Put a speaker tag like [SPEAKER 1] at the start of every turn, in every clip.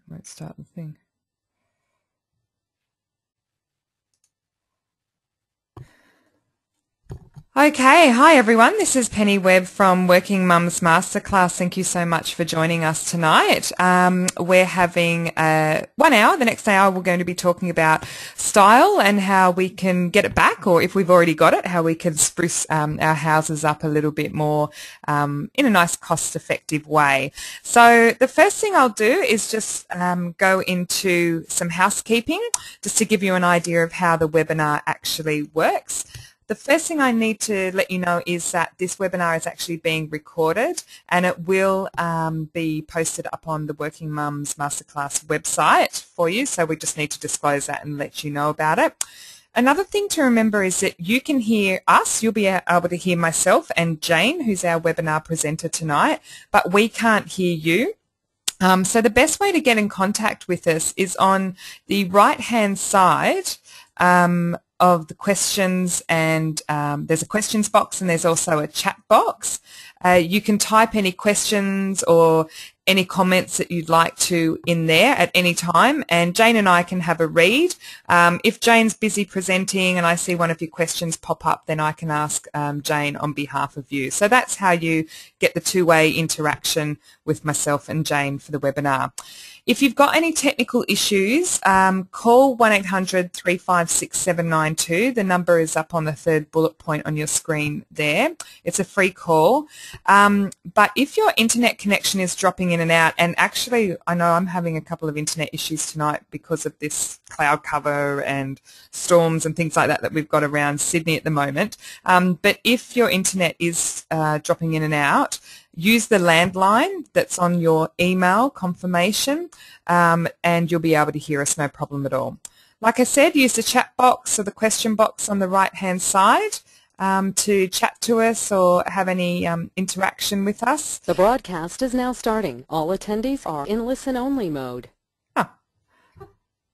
[SPEAKER 1] Won't start the thing. Okay, hi everyone. This is Penny Webb from Working Mums Masterclass. Thank you so much for joining us tonight. We're having 1 hour. The next hour we're going to be talking about style and how we can get it back, or if we've already got it, how we can spruce our houses up a little bit more in a nice cost-effective way. So the first thing I'll do is just go into some housekeeping just to give you an idea of how the webinar actually works. The first thing I need to let you know is that this webinar is actually being recorded and it will be posted up on the Working Mums Masterclass website for you, so we just need to disclose that and let you know about it. Another thing to remember is that you can hear us, you'll be able to hear myself and Jane, who's our webinar presenter tonight, but we can't hear you. So the best way to get in contact with us is on the right-hand side of the questions, and there's a questions box and there's also a chat box. You can type any questions or any comments that you'd like to in there at any time, and Jane and I can have a read. If Jane's busy presenting and I see one of your questions pop up, then I can ask Jane on behalf of you. So that's how you get the two-way interaction with myself and Jane for the webinar. If you've got any technical issues, call 1-800-356-792. The number is up on the third bullet point on your screen there. It's a free call. But if your internet connection is dropping in and out, and actually I know I'm having a couple of internet issues tonight because of this cloud cover and storms and things like that that we've got around Sydney at the moment. But if your internet is dropping in and out, use the landline that's on your email confirmation and you'll be able to hear us no problem at all. Like I said, use the chat box or the question box on the right-hand side to chat to us or have any interaction with us.
[SPEAKER 2] The broadcast is now starting. All attendees are in listen-only mode.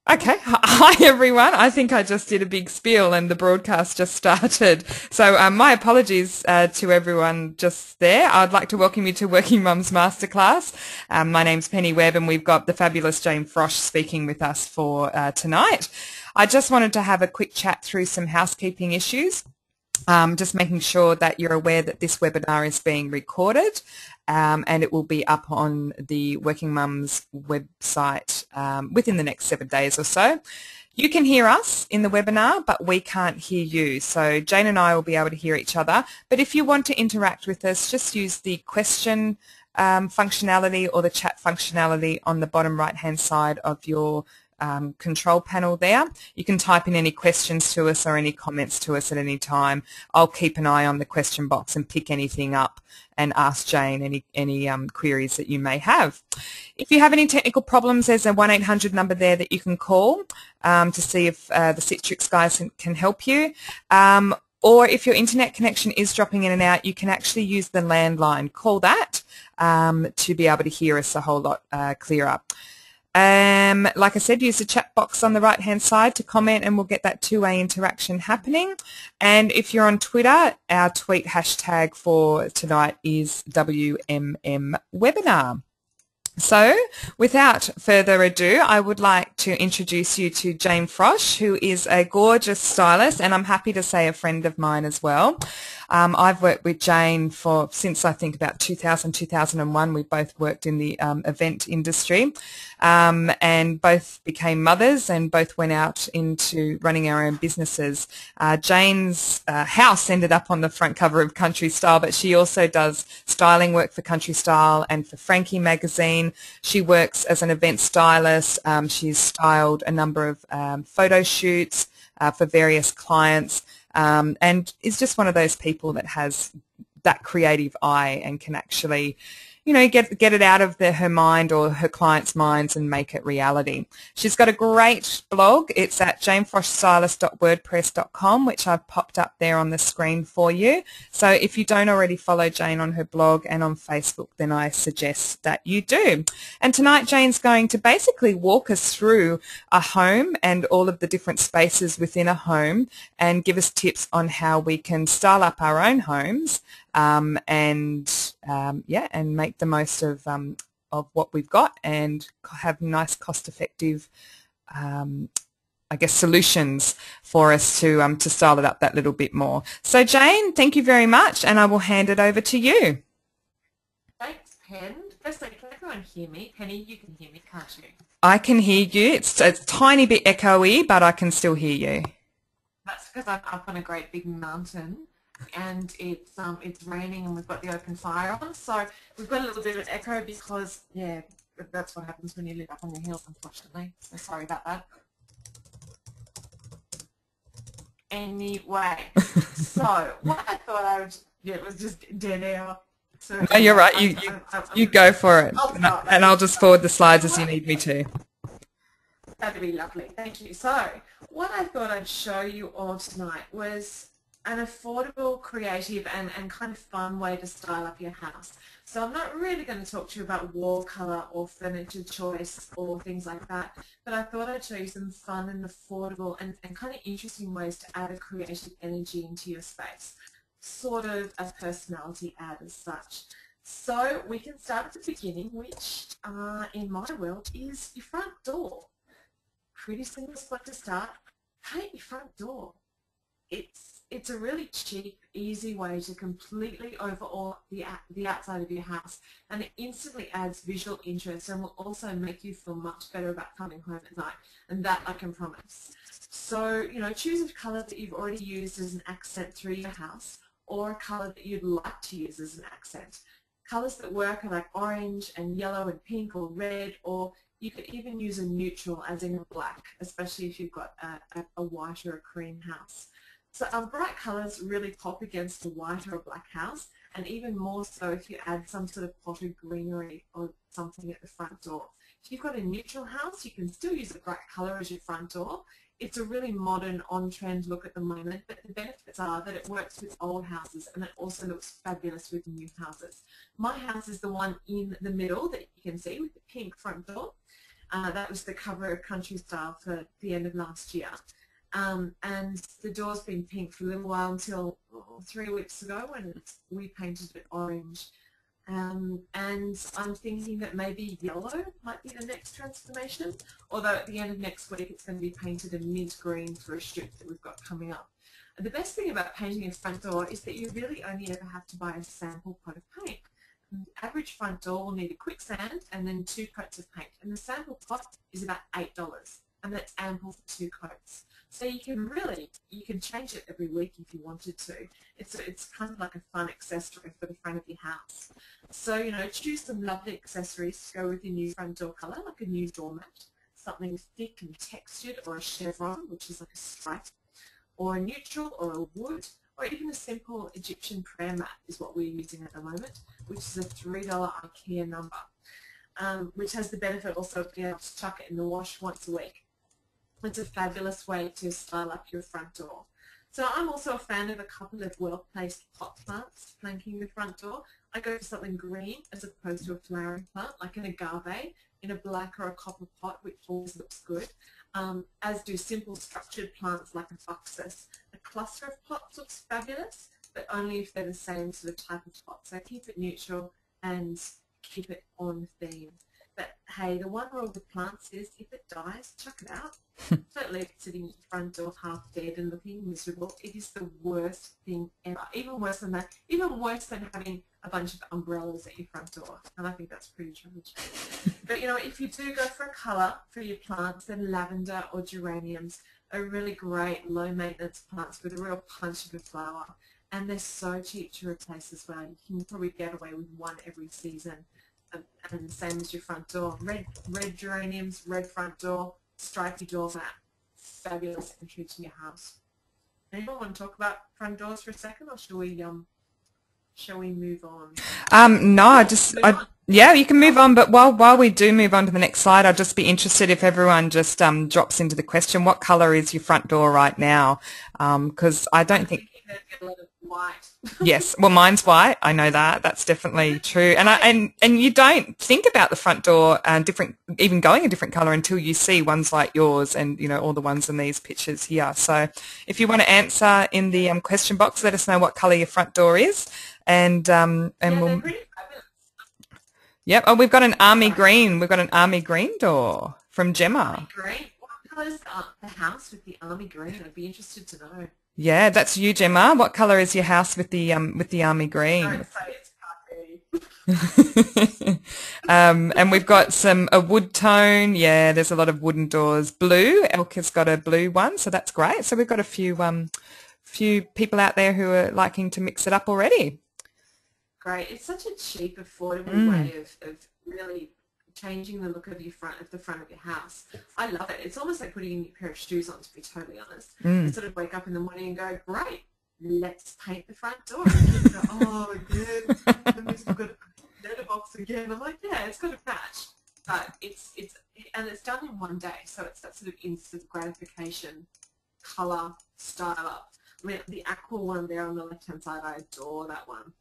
[SPEAKER 1] Okay. Hi, everyone. I think I just did a big spiel and the broadcast just started. So my apologies to everyone just there. I'd like to welcome you to Working Mums Masterclass. My name's Penny Webb and we've got the fabulous Jane Frosch speaking with us for tonight. I just wanted to have a quick chat through some housekeeping issues. Just making sure that you're aware that this webinar is being recorded and it will be up on the Working Mums website within the next 7 days or so. You can hear us in the webinar, but we can't hear you. So Jane and I will be able to hear each other. But if you want to interact with us, just use the question functionality or the chat functionality on the bottom right-hand side of your control panel there. You can type in any questions to us or any comments to us at any time. I'll keep an eye on the question box and pick anything up and ask Jane any queries that you may have. If you have any technical problems, there's a 1-800 number there that you can call to see if the Citrix guys can help you. Or if your internet connection is dropping in and out, you can actually use the landline. Call that to be able to hear us a whole lot clearer. Like I said, use the chat box on the right-hand side to comment and we'll get that two-way interaction happening. And if you're on Twitter, our tweet hashtag for tonight is WMMWebinar. So, without further ado, I would like to introduce you to Jane Frosch, who is a gorgeous stylist, and I'm happy to say a friend of mine as well. I've worked with Jane since I think about 2000, 2001. We both worked in the event industry and both became mothers and both went out into running our own businesses. Jane's house ended up on the front cover of Country Style, but she also does styling work for Country Style and for Frankie magazine. She works as an event stylist. She's styled a number of photo shoots for various clients. And is just one of those people that has that creative eye and can actually, you know, get it out of her mind or her clients' minds and make it reality. She's got a great blog. It's at janefroschstylist.wordpress.com, which I've popped up there on the screen for you. So if you don't already follow Jane on her blog and on Facebook, then I suggest that you do. And tonight Jane's going to basically walk us through a home and all of the different spaces within a home and give us tips on how we can style up our own homes and make the most of of what we've got and have nice cost-effective I guess solutions for us to style it up that little bit more. So Jane, thank you very much, and I will hand it over to you.
[SPEAKER 3] Thanks, Pen. Firstly, can everyone hear me? Penny, you can hear me, can't you?
[SPEAKER 1] I can hear you. It's a tiny bit echoey, but I can still hear you.
[SPEAKER 3] That's because I'm up on a great big mountain and it's raining and we've got the open fire on, so we've got a little bit of echo because, yeah, that's what happens when you live up on the hills, unfortunately. So sorry about that. Anyway, so what I thought I would, yeah, it was just dead air. So
[SPEAKER 1] No, you're right. You go for it, and I'll just forward the slides as you need me to.
[SPEAKER 3] That'd be lovely. Thank you. So what I thought I'd show you all tonight was an affordable, creative and kind of fun way to style up your house. So I'm not really going to talk to you about wall colour or furniture choice or things like that, but I thought I'd show you some fun and affordable and kind of interesting ways to add a creative energy into your space. Sort of a personality add as such. So we can start at the beginning, which in my world is your front door. Pretty simple spot to start. Paint your front door. It's a really cheap, easy way to completely overhaul the outside of your house, and it instantly adds visual interest and will also make you feel much better about coming home at night, and that I can promise. So, you know, choose a colour that you've already used as an accent through your house, or a colour that you'd like to use as an accent. Colours that work are like orange and yellow and pink or red, or you could even use a neutral as in a black, especially if you've got a white or a cream house. So bright colours really pop against a white or a black house, and even more so if you add some sort of potted greenery or something at the front door. If you've got a neutral house, you can still use a bright colour as your front door. It's a really modern, on-trend look at the moment, but the benefits are that it works with old houses and it also looks fabulous with new houses. My house is the one in the middle that you can see with the pink front door. That was the cover of Country Style for the end of last year. And the door's been pink for a little while until 3 weeks ago when we painted it orange. And I'm thinking that maybe yellow might be the next transformation, although at the end of next week it's going to be painted a mint green for a strip that we've got coming up. And the best thing about painting a front door is that you really only ever have to buy a sample pot of paint. The average front door will need a quick sand and then 2 coats of paint, and the sample pot is about $8, and that's ample for 2 coats. So you can change it every week if you wanted to. It's kind of like a fun accessory for the front of your house. So, you know, choose some lovely accessories to go with your new front door colour, like a new doormat, something thick and textured, or a chevron, which is like a stripe, or a neutral, or a wood, or even a simple Egyptian prayer mat is what we're using at the moment, which is a $3 IKEA number, which has the benefit also of being able to chuck it in the wash once a week. It's a fabulous way to style up your front door. So I'm also a fan of a couple of well-placed pot plants flanking the front door. I go for something green as opposed to a flowering plant, like an agave in a black or a copper pot, which always looks good, as do simple structured plants like a buxus. A cluster of pots looks fabulous, but only if they're the same sort of type of pot. So keep it neutral and keep it on theme. But hey, the one rule with plants is if it dies, chuck it out. Don't leave it sitting at your front door half dead and looking miserable. It is the worst thing ever. Even worse than that. Even worse than having a bunch of umbrellas at your front door. And I think that's pretty tragic. But you know, if you do go for a colour for your plants, then lavender or geraniums are really great low maintenance plants with a real punch of a flower. And they're so cheap to replace as well. You can probably get away with one every season. And the same as your front door. Red geraniums, red front door, stripy doormat. Fabulous entry to your house. Anyone want to talk about front doors for a second, or shall we move on?
[SPEAKER 1] No, yeah, you can move on. But while we do move on to the next slide, I'd just be interested if everyone just drops into the question: what colour is your front door right now? Because I don't think.
[SPEAKER 3] A lot of white.
[SPEAKER 1] Yes, well, mine's white. I know that. That's definitely true. And you don't think about the front door and even going a different colour until you see ones like yours and, you know, all the ones in these pictures here. So if you want to answer in the question box, let us know what colour your front door is, and
[SPEAKER 3] yeah,
[SPEAKER 1] we'll. Yep. Oh, we've got an army green. We've got an army green door from Gemma.
[SPEAKER 3] Green. What colour is the house with the army green? I'd be interested to know.
[SPEAKER 1] Yeah, that's you, Gemma. What colour is your house with the army
[SPEAKER 3] Don't
[SPEAKER 1] green?
[SPEAKER 3] say it's khaki.
[SPEAKER 1] And we've got a wood tone. Yeah, there's a lot of wooden doors. Blue. Elk has got a blue one, so that's great. So we've got a few people out there who are liking to mix it up already.
[SPEAKER 3] Great. It's such a cheap, affordable way of really changing the look of the front of your house. I love it. It's almost like putting a new pair of shoes on, to be totally honest. You sort of wake up in the morning and go, great, let's paint the front door. And kids go, oh, again, and we've got a letterbox again. I'm like, yeah, it's got a patch. But it's done in one day, so it's that sort of instant gratification, colour, style up. I mean, the aqua one there on the left-hand side, I adore that one.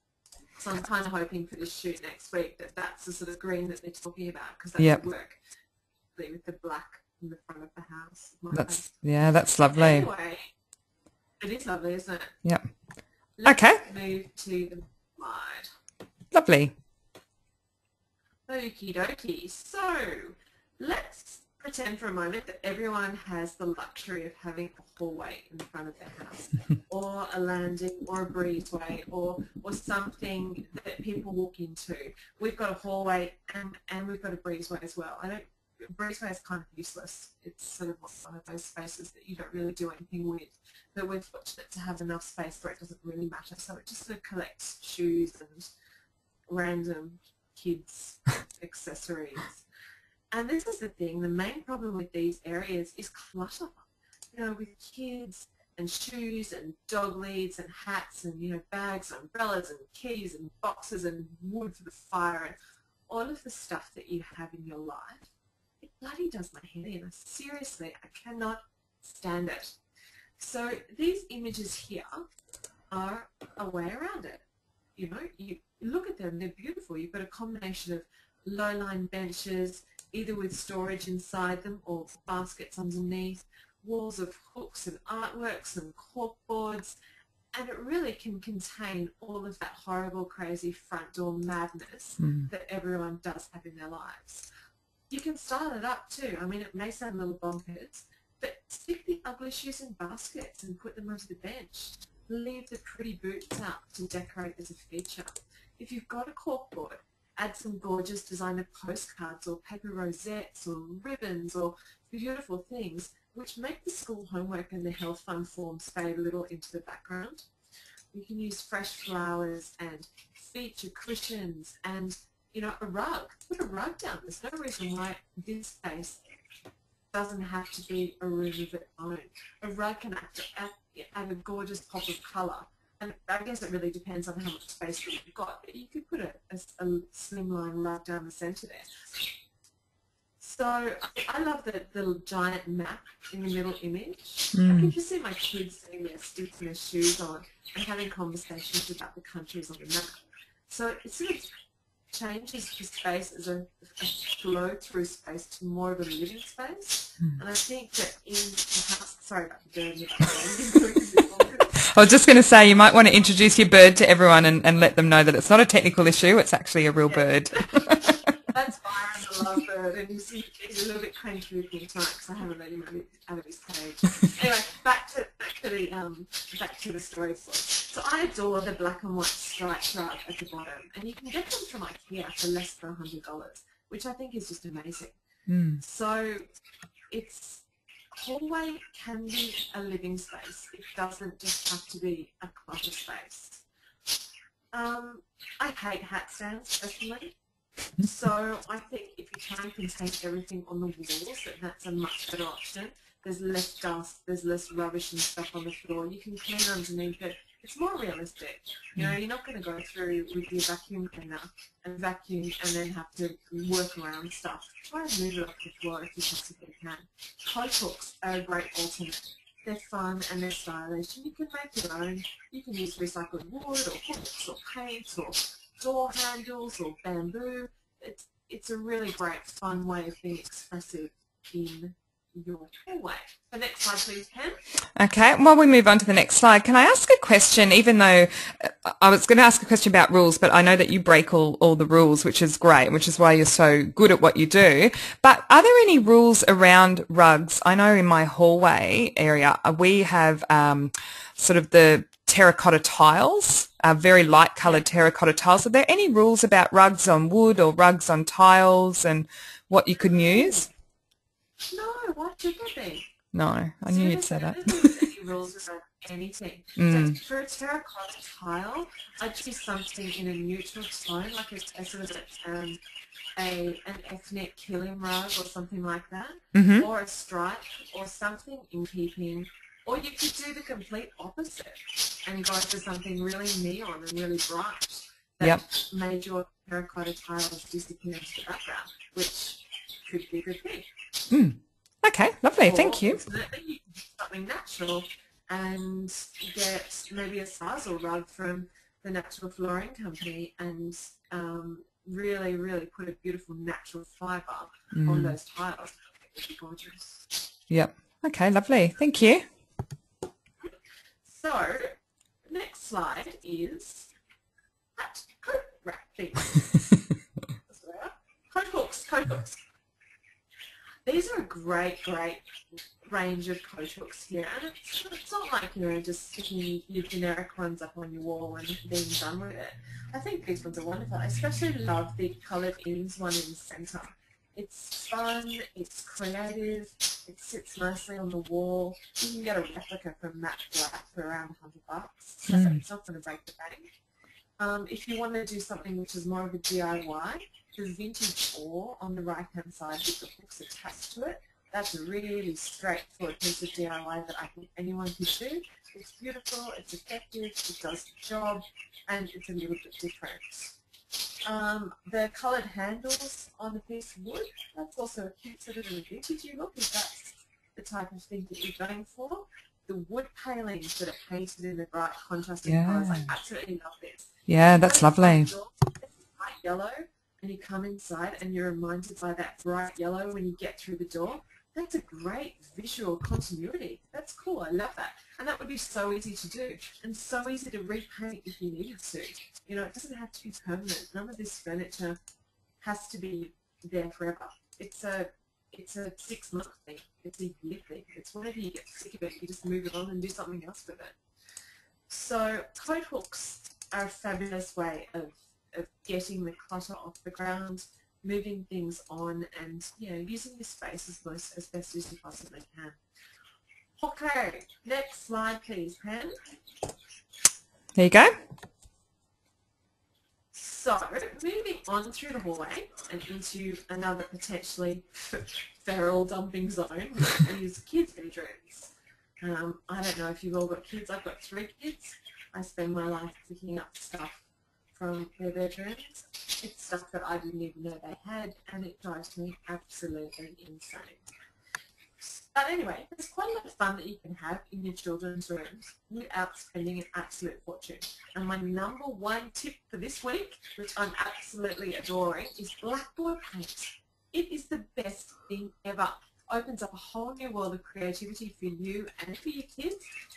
[SPEAKER 3] So I'm kind of hoping for this shoot next week that that's the sort of green that they're talking about, because that would work with the black in the front of the house.
[SPEAKER 1] That's lovely.
[SPEAKER 3] Anyway, it is lovely, isn't it?
[SPEAKER 1] Yep.
[SPEAKER 3] Let's
[SPEAKER 1] Okay.
[SPEAKER 3] move to the slide.
[SPEAKER 1] Lovely.
[SPEAKER 3] Okie dokie. So let's pretend for a moment that everyone has the luxury of having a hallway in the front of their house, or a landing, or a breezeway, or something that people walk into. We've got a hallway and we've got a breezeway as well. Breezeway is kind of useless. It's sort of one of those spaces that you don't really do anything with. But we're fortunate to have enough space where it doesn't really matter. So it just sort of collects shoes and random kids' accessories. And this is the thing, the main problem with these areas is clutter. You know, with kids and shoes and dog leads and hats and, you know, bags and umbrellas and keys and boxes and wood for the fire and all of the stuff that you have in your life. It bloody does my head in. Seriously, I cannot stand it. So these images here are a way around it. You know, you look at them, they're beautiful. You've got a combination of low-lying benches, either with storage inside them or baskets underneath, walls of hooks and artworks and corkboards, and it really can contain all of that horrible, crazy front door madness that everyone does have in their lives. You can style it up too. I mean, it may sound a little bonkers, but stick the ugly shoes in baskets and put them onto the bench. Leave the pretty boots out to decorate as a feature. If you've got a corkboard, add some gorgeous designer postcards or paper rosettes or ribbons or beautiful things which make the school homework and the health fun forms fade a little into the background. You can use fresh flowers and feature cushions and, you know, a rug. Put a rug down. There's no reason why this space doesn't have to be a room of its own. A rug can add a gorgeous pop of colour. And I guess it really depends on how much space you've got, but you could put a slimline rug down the centre there. So I love the little giant map in the middle image. I can just see my kids sitting there sticking their shoes on and having conversations about the countries on the map. So it sort of changes the space as a flow-through space to more of a living space. And I think that in the house, sorry about the bird in the background.
[SPEAKER 1] I was just going to say, you might want to introduce your bird to everyone and let them know that it's not a technical issue, it's actually a real bird.
[SPEAKER 3] That's Byron, the lovebird, and he's a little bit cranky with me tonight because I haven't let him out of his cage. Anyway, back to the story. So I adore the black and white striped rug at the bottom, and you can get them from IKEA for less than $100, which I think is just amazing. So hallway can be a living space. It doesn't just have to be a clutter space. I hate hat stands personally. So I think if you can contain everything on the walls, that's a much better option. There's less dust, there's less rubbish and stuff on the floor. You can clean underneath it. It's more realistic. You know, you're not going to go through with your vacuum cleaner and vacuum and then have to work around stuff. Try and move it off the floor if you possibly can. Coat hooks are a great alternate. They're fun and they're stylish. And you can make your own. You can use recycled wood or hooks or paint or door handles or bamboo. It's a really great, fun way of being expressive in your hallway. The next slide, please, Ken.
[SPEAKER 1] Okay, while we move on to the next slide, can I ask a question, even though I was going to ask a question about rules, but I know that you break all the rules, which is great, which is why you're so good at what you do. But are there any rules around rugs? I know in my hallway area, we have sort of the terracotta tiles, very light coloured terracotta tiles. Are there any rules about rugs on wood or rugs on tiles and what you can use?
[SPEAKER 3] No, why should there be?
[SPEAKER 1] No, I knew you'd say that.
[SPEAKER 3] There's any rules around anything.
[SPEAKER 1] Mm.
[SPEAKER 3] So for a terracotta tile, I'd choose something in a neutral tone, like a sort of an ethnic killing rug or something like that,
[SPEAKER 1] Mm-hmm.
[SPEAKER 3] or a stripe, or something in keeping. Or you could do the complete opposite and go for something really neon and really bright that
[SPEAKER 1] Yep.
[SPEAKER 3] made your terracotta tiles disappear into the background, which could be a good thing.
[SPEAKER 1] Mm. Okay, lovely. Thank you.
[SPEAKER 3] Ultimately, you can do something natural and get maybe a Sazal rug from the Natural Flooring Company and really, really put a beautiful natural fibre on those tiles. It would be gorgeous.
[SPEAKER 1] Yep. Okay, lovely. Thank you.
[SPEAKER 3] So, next slide is that coat rack thing. Coat hooks, coat hooks. These are a great range of coat hooks here, and it's not like, you know, just sticking your generic ones up on your wall and being done with it. I think these ones are wonderful. I especially love the coloured ends one in the centre. It's fun, it's creative, it sits nicely on the wall. You can get a replica from Matte Black for around $100. So it's not going to break the bank. If you want to do something which is more of a DIY, the vintage oar on the right-hand side with the hooks attached to it, that's a really straightforward piece of DIY that I think anyone can do. It's beautiful, it's effective, it does the job, and it's a little bit different. The coloured handles on the piece of wood, that's also a cute sort of a vintagey look, if that's the type of thing that you're going for. The wood palings that are painted in the bright contrasting colours, I absolutely love this.
[SPEAKER 1] Yeah, that's lovely.
[SPEAKER 3] It's bright yellow, and you come inside and you're reminded by that bright yellow when you get through the door. That's a great visual continuity. That's cool. I love that. And that would be so easy to do and so easy to repaint if you needed to. You know, it doesn't have to be permanent. None of this furniture has to be there forever. It's a 6-month thing. It's a year thing. It's whenever you get sick of it, you just move it on and do something else with it. So coat hooks are a fabulous way of getting the clutter off the ground, moving things on, and, you know, using your space as best as you possibly can. Okay, next slide please, Pam.
[SPEAKER 1] There you go.
[SPEAKER 3] So, moving on through the hallway and into another potentially feral dumping zone, which is kids' bedrooms. I don't know if you've all got kids. I've got 3 kids. I spend my life picking up stuff from their bedrooms. It's stuff that I didn't even know they had, and it drives me absolutely insane. But anyway, there's quite a lot of fun that you can have in your children's rooms without spending an absolute fortune. And my number 1 tip for this week, which I'm absolutely adoring, is blackboard paint. It is the best thing ever. Opens up a whole new world of creativity for you and for your kids.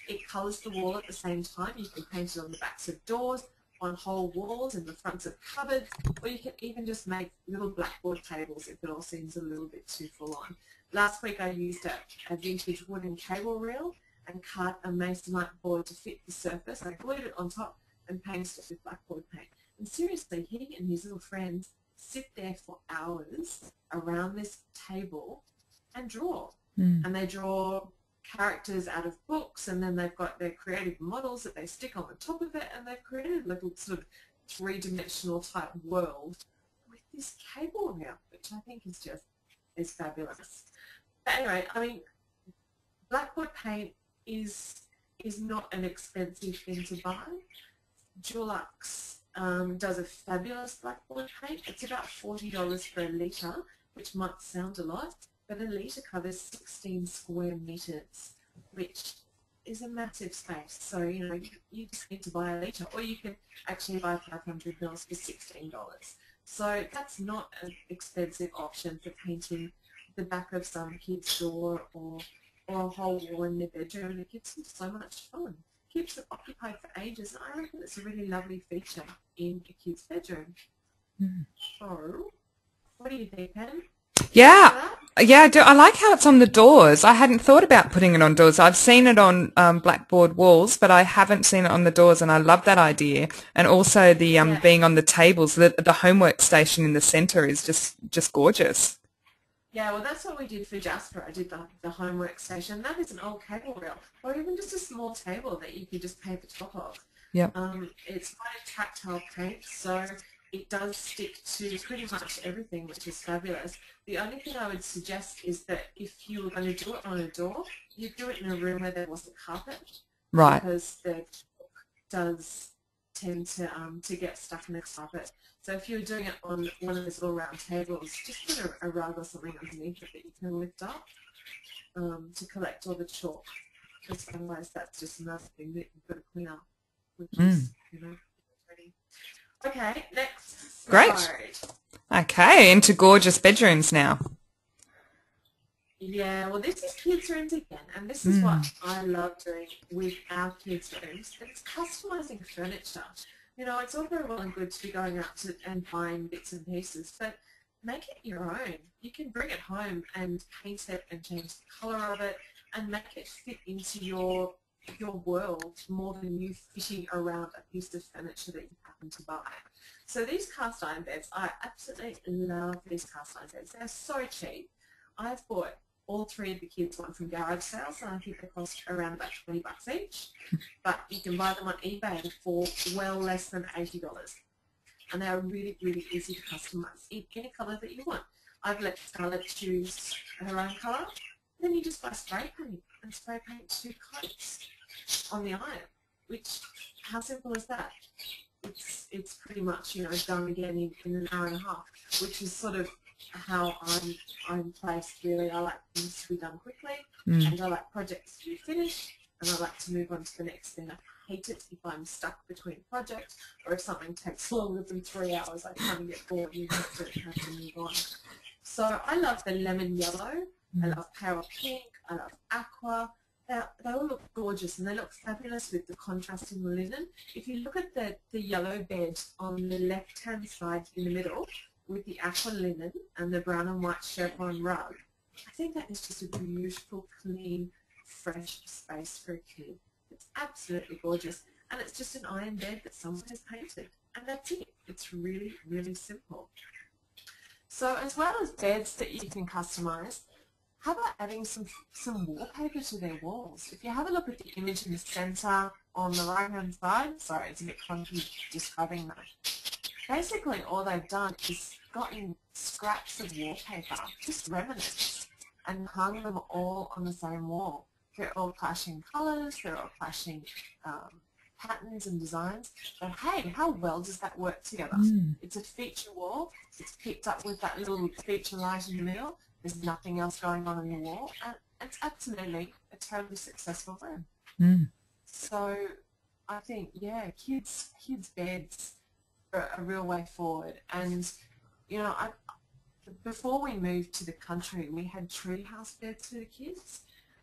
[SPEAKER 3] It colours the wall at the same time. You can paint it on the backs of doors, on whole walls, in the fronts of cupboards, or you can even just make little blackboard tables if it all seems a little bit too full on. Last week I used a vintage wooden cable reel and cut a masonite board to fit the surface. I glued it on top and painted it with blackboard paint. And seriously, he and his little friends sit there for hours around this table and draw. And they draw characters out of books, and then they've got their creative models that they stick on the top of it, and they've created a little sort of 3-dimensional type world with this cable reel, which I think is fabulous. But anyway, I mean, blackboard paint is not an expensive thing to buy. Dulux does a fabulous blackboard paint. It's about $40 for a litre, which might sound a lot, but a litre covers 16 square metres, which is a massive space. So, you know, you just need to buy a litre, or you can actually buy 500 mils for $16. So that's not an expensive option for painting the back of some kid's door or a whole wall in their bedroom, and it gives them so much fun. Keeps them occupied for ages, and I reckon it's a really lovely feature in a kid's bedroom. So, what do you think, Pen?
[SPEAKER 1] Yeah, yeah, I do. I like how it's on the doors. I hadn't thought about putting it on doors. I've seen it on blackboard walls, but I haven't seen it on the doors, and I love that idea. And also the being on the tables, the homework station in the centre is just gorgeous.
[SPEAKER 3] Yeah, well, that's what we did for Jasper. I did the homework station. That is an old cable reel, or even just a small table that you could just paint the top of.
[SPEAKER 1] Yep.
[SPEAKER 3] It's quite a tactile paint, so it does stick to pretty much everything, which is fabulous. The only thing I would suggest is that if you were going to do it on a door, you do it in a room where there wasn't carpet.
[SPEAKER 1] Right.
[SPEAKER 3] Because the does tend to get stuck in the carpet. So if you're doing it on one of those little round tables, just put a rug or something underneath it that you can lift up to collect all the chalk. Because otherwise that's just another thing that you've got to clean up, which is, ready. Okay, next.
[SPEAKER 1] Great.
[SPEAKER 3] Slide.
[SPEAKER 1] Okay, into gorgeous bedrooms now.
[SPEAKER 3] Yeah, well, this is kids' rooms again, and this is what I love doing with our kids' rooms. It's customising furniture. You know, it's all very well and good to be going out and buying bits and pieces, but make it your own. You can bring it home and paint it and change the colour of it and make it fit into your world more than you fitting around a piece of furniture that you happen to buy. So these cast iron beds, I absolutely love these cast iron beds. They're so cheap. I've bought all three of the kids one from garage sales, and I think they cost around about $20 each. But you can buy them on eBay for well less than $80. And they are really, really easy to customise in any colour that you want. I've let Scarlett choose her own colour. Then you just buy spray paint and spray paint 2 coats on the iron, which, how simple is that? It's pretty much, done again in an hour and a half, which is sort of how I'm placed, really. I like things to be done quickly, and I like projects to be finished, and I like to move on to the next thing. I hate it if I'm stuck between projects, or if something takes longer than 3 hours, I kind of get bored and you have to move on. So I love the lemon yellow, I love pale pink, I love aqua. They all look gorgeous, and they look fabulous with the contrasting linen. If you look at the yellow bed on the left-hand side in the middle, with the aqua linen and the brown and white chevron rug, I think that is just a beautiful, clean, fresh space for a kid. It's absolutely gorgeous, and it's just an iron bed that someone has painted, and that's it. It's really, really simple. So as well as beds that you can customise, how about adding some wallpaper to their walls? If you have a look at the image in the centre on the right-hand side, sorry, it's a bit clunky describing that. Basically, all they've done is gotten scraps of wallpaper, just remnants, and hung them all on the same wall. They're all clashing colours, they're all clashing patterns and designs, but hey, how well does that work together? It's a feature wall, it's picked up with that little feature light in the middle, there's nothing else going on in the wall, and it's absolutely a totally successful room. So I think, yeah, kids' beds are a real way forward. And, before we moved to the country, we had treehouse beds for the kids.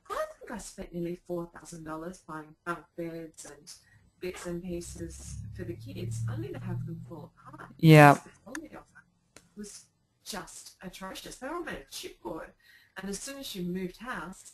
[SPEAKER 3] I think I spent nearly $4,000 buying bunk beds and bits and pieces for the kids, only to have them fall apart.
[SPEAKER 1] Yeah.
[SPEAKER 3] The quality of them was just atrocious. They were all made of chipboard, and as soon as you moved house,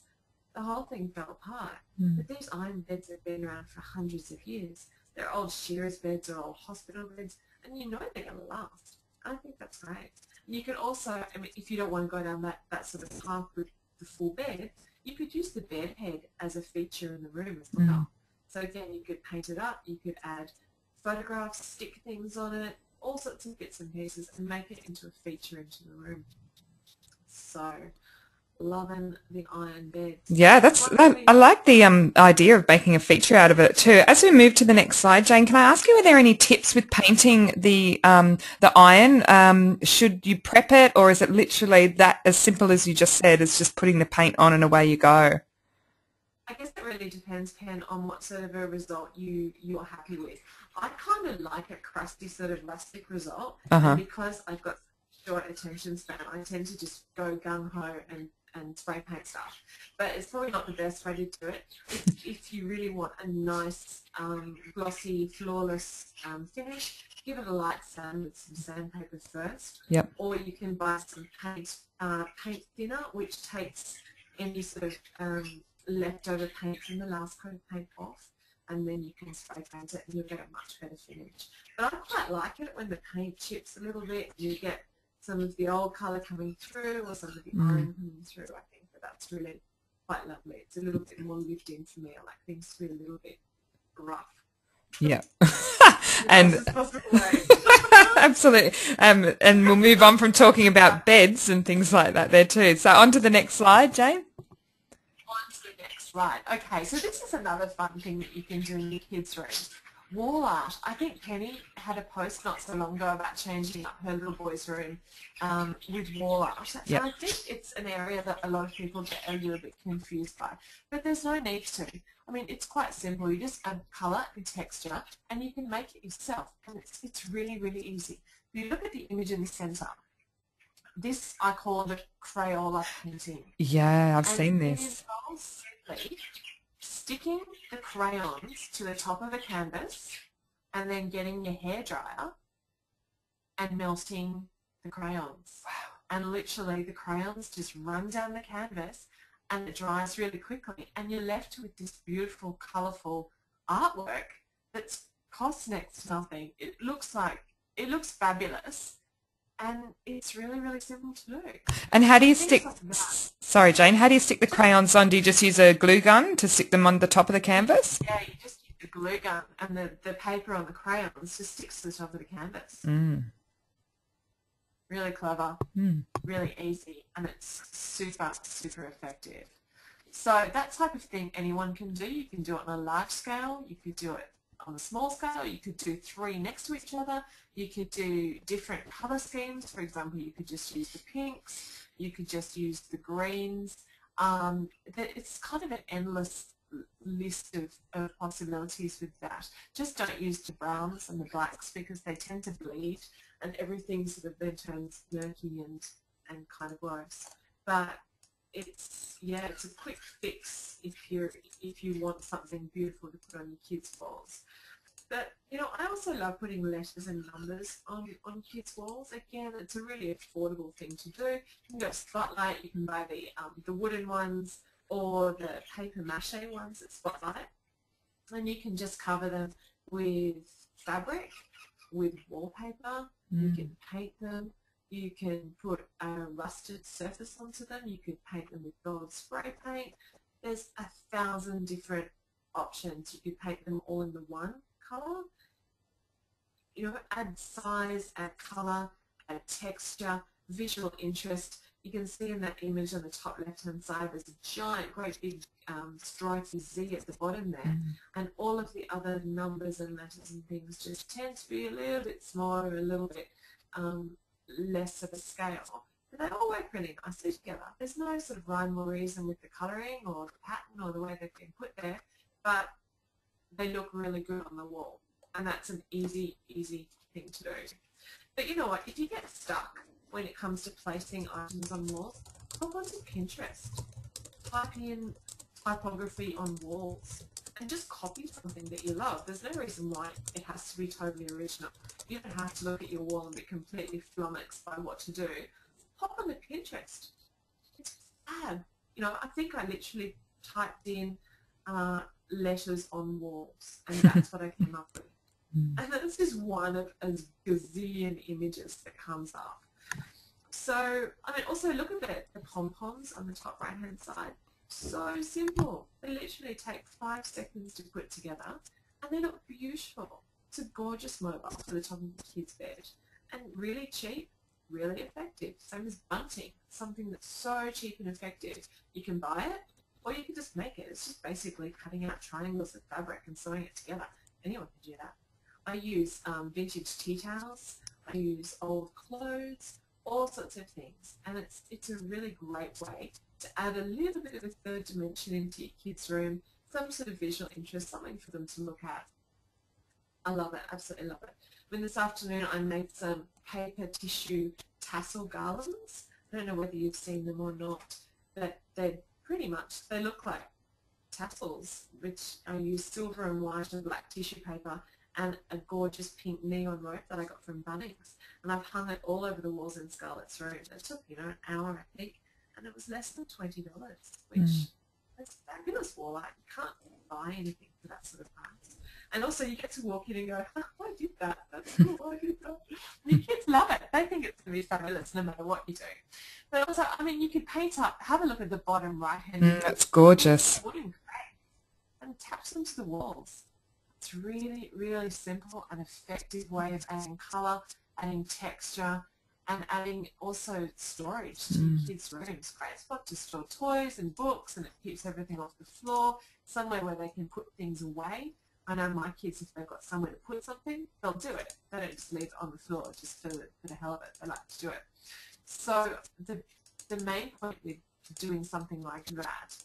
[SPEAKER 3] the whole thing fell apart. But these iron beds have been around for hundreds of years. They're old shearers beds, they're old hospital beds, and they're going to last. I think that's great. You could also, if you don't want to go down that sort of path with the full bed, you could use the bed head as a feature in the room as well. So again, you could paint it up, you could add photographs, stick things on it, all sorts of bits and pieces, and make it into a feature into the room. So, loving the iron beds.
[SPEAKER 1] Yeah, I like the idea of making a feature out of it too. As we move to the next slide, Jane, can I ask you, are there any tips with painting the iron? Should you prep it, or is it literally that as simple as you just said, it's just putting the paint on and away you go?
[SPEAKER 3] I guess it really depends, Pen, on what sort of a result you're happy with. I kind of like a crusty sort of rustic result, and because I've got short attention span, I tend to just go gung-ho and spray paint stuff. But it's probably not the best way to do it. If you really want a nice, glossy, flawless finish, give it a light sand with some sandpaper first.
[SPEAKER 1] Yep.
[SPEAKER 3] Or you can buy some paint thinner, which takes any sort of leftover paint from the last coat of paint off, and then you can spray paint it and you'll get a much better finish. But I quite like it when the paint chips a little bit, you get some of the old colour coming through or some of the iron coming through. I think that's really quite lovely. It's a little bit more lived in for me. I like things to be a little bit rough.
[SPEAKER 1] Yeah. And absolutely. And we'll move on from talking about beds and things like that there too. So on to the next slide, Jane.
[SPEAKER 3] On to the next slide. Okay, so this is another fun thing that you can do in your kids' room. Wall art. I think Penny had a post not so long ago about changing up her little boy's room with wall art.
[SPEAKER 1] Yep.
[SPEAKER 3] And I think it's an area that a lot of people get a little bit confused by. But there's no need to. I mean, it's quite simple. You just add colour and texture and you can make it yourself. And it's really, really easy. If you look at the image in the centre, this I call the Crayola painting.
[SPEAKER 1] Yeah, I've
[SPEAKER 3] And
[SPEAKER 1] seen
[SPEAKER 3] it
[SPEAKER 1] this.
[SPEAKER 3] is simply sticking the crayons to the top of a canvas and then getting your hairdryer and melting the crayons.
[SPEAKER 1] Wow.
[SPEAKER 3] And literally the crayons just run down the canvas and it dries really quickly and you're left with this beautiful, colourful artwork that costs next to nothing. It looks fabulous. And it's really, really simple to do.
[SPEAKER 1] And how do you stick,
[SPEAKER 3] Like that.
[SPEAKER 1] sorry Jane, how do you stick the crayons on? Do you just use a glue gun to stick them on the top of the canvas?
[SPEAKER 3] Yeah, you just use the glue gun and the paper on the crayons just sticks to the top of the canvas. Really clever, really easy, and it's super, super effective. So that type of thing anyone can do. You can do it on a large scale, you could do it on a small scale, you could do 3 next to each other, you could do different colour schemes. For example, you could just use the pinks, you could just use the greens. It's kind of an endless list of possibilities with that. Just don't use the browns and the blacks because they tend to bleed and everything sort of then turns murky and kind of gross. But it's a quick fix if you want something beautiful to put on your kids' walls. But I also love putting letters and numbers on kids' walls. Again, it's a really affordable thing to do. You can go Spotlight, you can buy the wooden ones or the paper mache ones at Spotlight, and you can just cover them with fabric, with wallpaper. You can paint them. You can put a rusted surface onto them. You could paint them with gold spray paint. There's 1,000 different options. You could paint them all in the one colour. Add size, add colour, add texture, visual interest. You can see in that image on the top left-hand side there's a giant, great big stripy Z at the bottom there. And all of the other numbers and letters and things just tend to be a little bit smaller, a little bit less of a scale. But they all work really nicely together. There's no sort of rhyme or reason with the colouring or the pattern or the way they've been put there, but they look really good on the wall. And that's an easy, easy thing to do. But you know what? If you get stuck when it comes to placing items on walls, hop onto Pinterest. Type in typography on walls and just copy something that you love. There's no reason why it has to be totally original. You don't have to look at your wall and be completely flummoxed by what to do. Hop on the Pinterest. It's fab. I think I literally typed in letters on walls and that's what I came up with. And that's just one of a gazillion images that comes up. So, also look at the pom-poms on the top right-hand side. So simple. They literally take 5 seconds to put together and they look beautiful. It's a gorgeous mobile for the top of the kid's bed and really cheap, really effective. Same as bunting, something that's so cheap and effective. You can buy it or you can just make it. It's just basically cutting out triangles of fabric and sewing it together. Anyone can do that. I use vintage tea towels, I use old clothes, all sorts of things, and it's a really great way to add a little bit of a third dimension into your kids' room, some sort of visual interest, something for them to look at. I love it, absolutely love it. When this afternoon I made some paper tissue tassel garlands. I don't know whether you've seen them or not, but they look like tassels, which I use silver and white and black tissue paper and a gorgeous pink neon rope that I got from Bunnings. And I've hung it all over the walls in Scarlett's room. It took, an hour, I think, and it was less than $20, which is fabulous wall art. You can't buy anything for that sort of price. And also you get to walk in and go, oh, I did that. That's cool. I did that. And your kids love it. They think it's going to be fabulous no matter what you do. But also, you could paint up, have a look at the bottom right-hand.
[SPEAKER 1] That's gorgeous.
[SPEAKER 3] Wooden crate and attach them to the walls. It's really, really simple and effective way of adding colour, adding texture, and adding also storage to your kids' rooms. Great spot to store toys and books, and it keeps everything off the floor, somewhere where they can put things away. I know my kids, if they've got somewhere to put something, they'll do it. They don't just leave it on the floor just for the hell of it. They like to do it. So the main point with doing something like that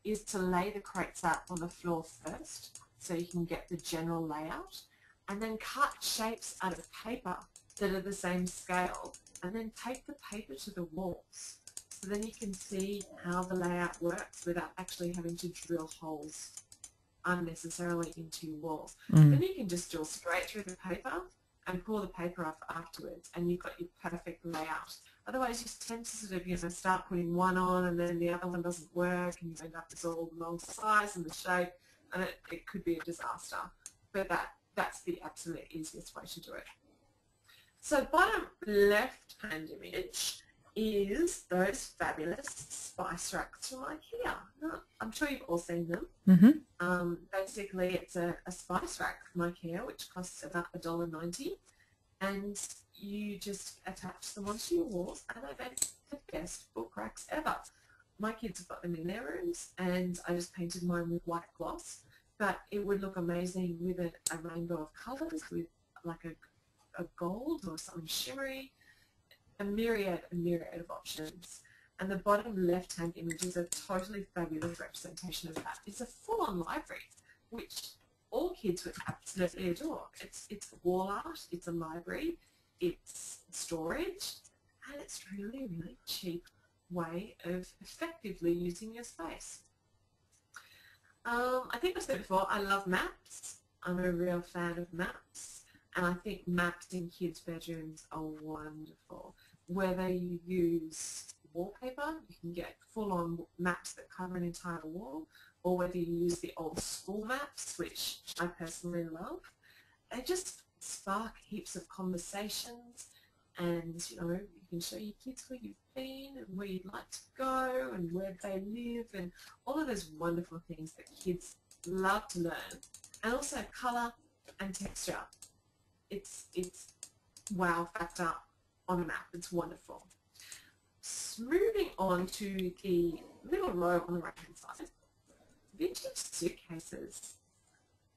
[SPEAKER 3] is to lay the crates out on the floor first so you can get the general layout, and then cut shapes out of paper that are the same scale, and then take the paper to the walls. So then you can see how the layout works without actually having to drill holes unnecessarily into your walls. Then you can just drill straight through the paper and pull the paper off afterwards, and you've got your perfect layout. Otherwise you tend to sort of start putting one on and then the other one doesn't work, and you end up with all the wrong size and the shape, and it could be a disaster. But that's the absolute easiest way to do it. So bottom left hand image is those fabulous spice racks from IKEA. Now, I'm sure you've all seen them. Basically it's a spice rack from IKEA which costs about $1.90, and you just attach them onto your walls, and they make the best book racks ever. My kids have got them in their rooms, and I just painted mine with white gloss, but it would look amazing with a rainbow of colours, with like a gold or something shimmery, a myriad of options. And the bottom left-hand image is a totally fabulous representation of that. It's a full-on library, which all kids would absolutely adore. It's wall art, it's a library, it's storage, and it's really, really cheap way of effectively using your space. I think I said before, I love maps. I'm a real fan of maps, and I think maps in kids' bedrooms are wonderful. Whether you use wallpaper, you can get full-on maps that cover an entire wall, or whether you use the old school maps, which I personally love. They just spark heaps of conversations, and you can show your kids where you've been and where you'd like to go and where they live, and all of those wonderful things that kids love to learn. And also colour and texture. It's wow factor on a map. It's wonderful. Moving on to the middle row on the right hand side, vintage suitcases.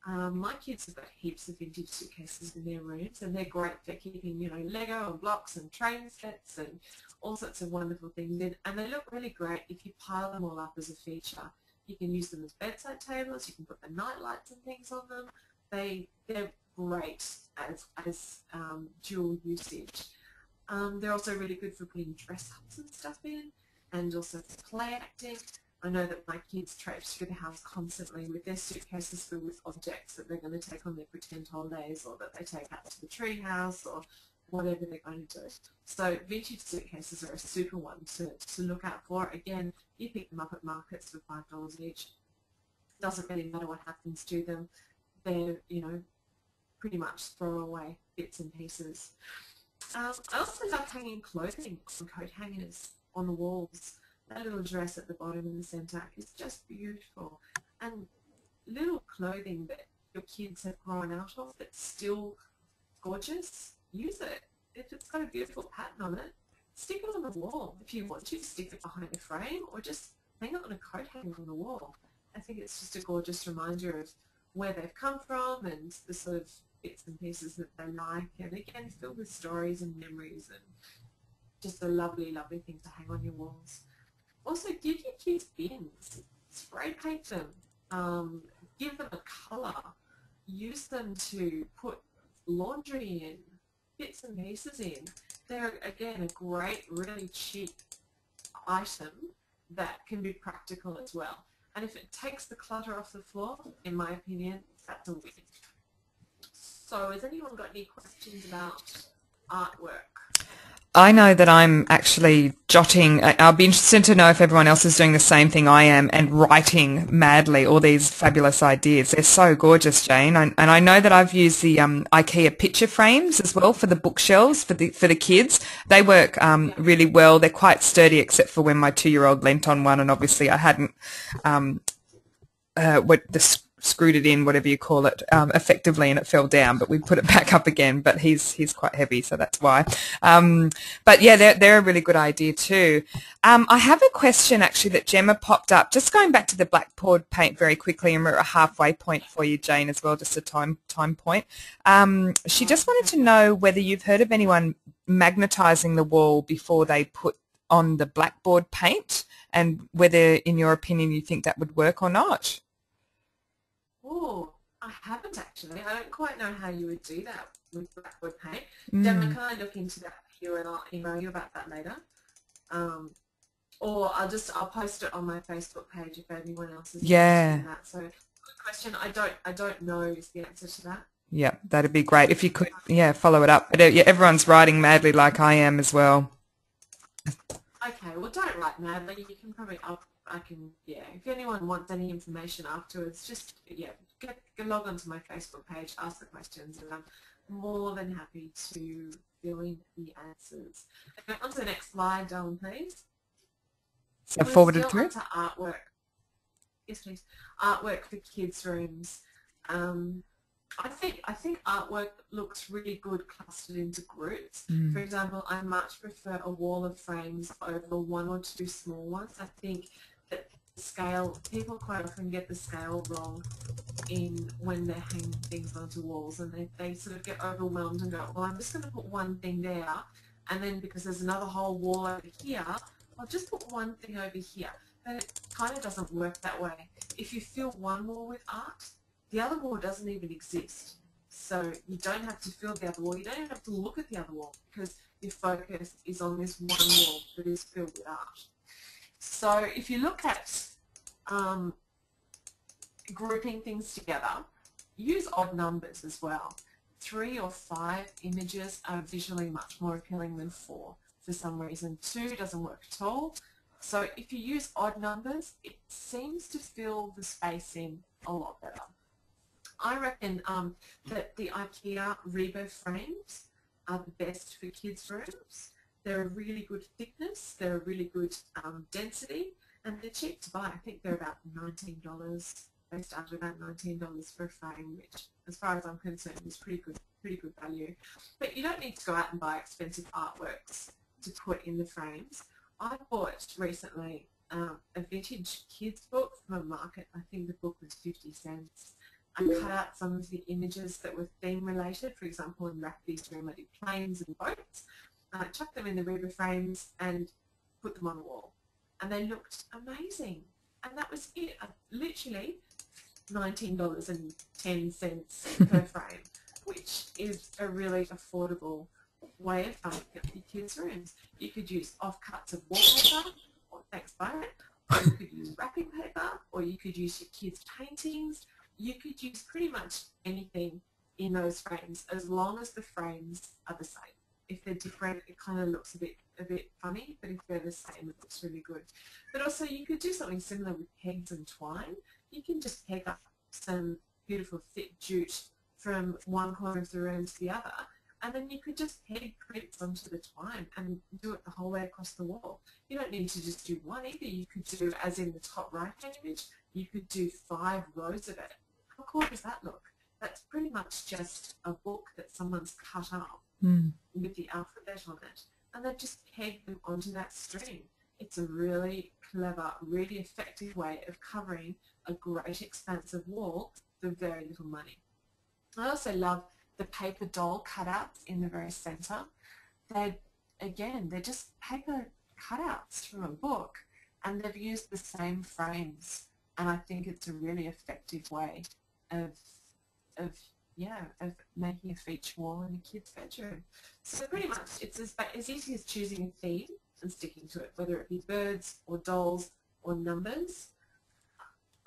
[SPEAKER 3] My kids have got heaps of vintage suitcases in their rooms, and they're great for keeping, Lego and blocks and train sets and all sorts of wonderful things in. And they look really great if you pile them all up as a feature. You can use them as bedside tables. You can put the night lights and things on them. They're great as dual usage. They're also really good for putting dress-ups and stuff in, and also for play acting. I know that my kids traipse through the house constantly with their suitcases filled with objects that they're going to take on their pretend holidays, or that they take out to the tree house, or whatever they're going to do. So vintage suitcases are a super one to look out for. Again, you pick them up at markets for $5 each. Doesn't really matter what happens to them. They're, pretty much throwaway bits and pieces. I also love hanging clothing on coat hangers on the walls. That little dress at the bottom in the centre is just beautiful. And little clothing that your kids have grown out of that's still gorgeous, use it. If it's got a beautiful pattern on it, stick it on the wall. If you want to, stick it behind a frame, or just hang it on a coat hanger on the wall. I think it's just a gorgeous reminder of where they've come from and the sort of bits and pieces that they like, and again filled with stories and memories, and just a lovely, lovely thing to hang on your walls. Also, give your kids bins. Spray paint them. Give them a colour. Use them to put laundry in, bits and pieces in. They're, again, a great, really cheap item that can be practical as well. And if it takes the clutter off the floor, in my opinion, that's a win. So has anyone got any questions about artwork?
[SPEAKER 1] I know that I'm actually jotting. I'll be interested to know if everyone else is doing the same thing I am and writing madly all these fabulous ideas. They're so gorgeous, Jane. And I know that I've used the IKEA picture frames as well for the bookshelves for the kids. They work really well. They're quite sturdy, except for when my 2-year-old leant on one, and obviously I hadn't screwed it in, whatever you call it, effectively, and it fell down, but we put it back up again. But he's quite heavy, so that's why. But yeah, they're a really good idea too. I have a question actually that Gemma popped up, just going back to the blackboard paint very quickly, and we're at a halfway point for you, Jane, as well, just a time point. She just wanted to know whether you've heard of anyone magnetizing the wall before they put on the blackboard paint, and whether, in your opinion, you think that would work or not.
[SPEAKER 3] Oh, I haven't actually. I don't quite know how you would do that with blackboard paint. Gemma, can I look into that for you, and I'll email you about that later? Or I'll post it on my Facebook page if anyone else is interested in that. So, good question. I don't know is the answer to that.
[SPEAKER 1] Yeah, that'd be great if you could. Yeah, follow it up. But yeah, everyone's writing madly like I am as well.
[SPEAKER 3] Okay, well, don't write madly. You can probably if anyone wants any information afterwards, just, log onto my Facebook page, ask the questions, and I'm more than happy to fill in the answers. Okay, on to the next slide, Darren, please.
[SPEAKER 1] So forwarded through.
[SPEAKER 3] Onto artwork. Yes, please. Artwork for kids' rooms. I think artwork looks really good clustered into groups. For example, I much prefer a wall of frames over 1 or 2 small ones. I think that the scale, people quite often get the scale wrong when they're hanging things onto walls, and they sort of get overwhelmed and go, well, I'm just going to put one thing there, and then because there's another whole wall over here, I'll just put one thing over here. But it kind of doesn't work that way. If you fill one wall with art, the other wall doesn't even exist. So you don't have to fill the other wall. You don't even have to look at the other wall because your focus is on this one wall that is filled with art. So if you look at grouping things together, use odd numbers as well. 3 or 5 images are visually much more appealing than 4 for some reason. 2 doesn't work at all. So if you use odd numbers, it seems to fill the space in a lot better. I reckon that the IKEA Reba frames are the best for kids' rooms. They're a really good thickness, they're a really good density, and they're cheap to buy. I think they're about $19. They start at about $19 for a frame, which, as far as I'm concerned, is pretty good value. But you don't need to go out and buy expensive artworks to put in the frames. I bought recently a vintage kids book from a market. I think the book was 50 cents. I cut out some of the images that were theme related, for example, in Rafferty's room I did planes and boats. I chucked them in the Reba frames and put them on the wall. And they looked amazing. And that was it. Literally $19.10 per frame, which is a really affordable way of funding up your kids' rooms. You could use offcuts of wallpaper, or thanks Byron, or you could use wrapping paper, or you could use your kids' paintings. You could use pretty much anything in those frames as long as the frames are the same. If they're different, it kind of looks a bit funny, but if they're the same, it looks really good. But also you could do something similar with pegs and twine. You can just peg up some beautiful thick jute from one corner of the room to the other, and then you could just peg prints onto the twine and do it the whole way across the wall. You don't need to just do one either. You could do, as in the top right-hand image, you could do 5 rows of it. How cool does that look? That's pretty much just a book that someone's cut up with the alphabet on it, and they've just pegged them onto that string. It's a really clever, really effective way of covering a great expansive wall for very little money. I also love the paper doll cutouts in the very centre. They're just paper cutouts from a book, and they've used the same frames, and I think it's a really effective way of of making a feature wall in a kid's bedroom. So pretty much it's as easy as choosing a theme and sticking to it, whether it be birds or dolls or numbers.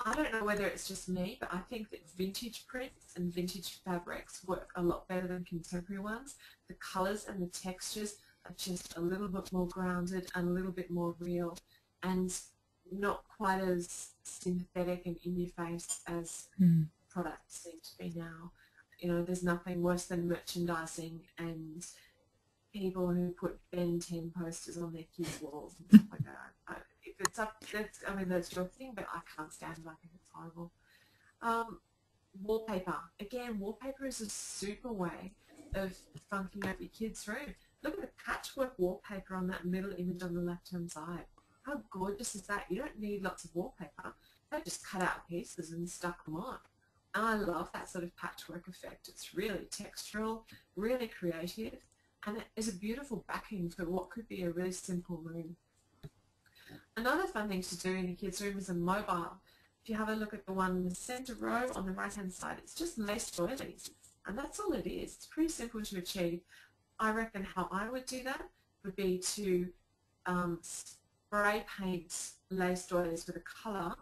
[SPEAKER 3] I don't know whether it's just me, but I think that vintage prints and vintage fabrics work a lot better than contemporary ones. The colours and the textures are just a little bit more grounded and a little bit more real, and not quite as synthetic and in your face as products seem to be now. You know, there's nothing worse than merchandising and people who put Ben 10 posters on their kids' walls and stuff like that. If it's up, that's your thing, but I can't stand it. I think it's horrible. Wallpaper. Again, wallpaper is a super way of funking up your kids' room. Look at the patchwork wallpaper on that middle image on the left-hand side. How gorgeous is that? You don't need lots of wallpaper. They just cut out pieces and stuck them on. And I love that sort of patchwork effect. It's really textural, really creative, and it is a beautiful backing for what could be a really simple room. Another fun thing to do in a kid's room is a mobile. If you have a look at the one in the centre row on the right-hand side, it's just lace doilies, and that's all it is. It's pretty simple to achieve. I reckon how I would do that would be to spray paint lace doilies with a colour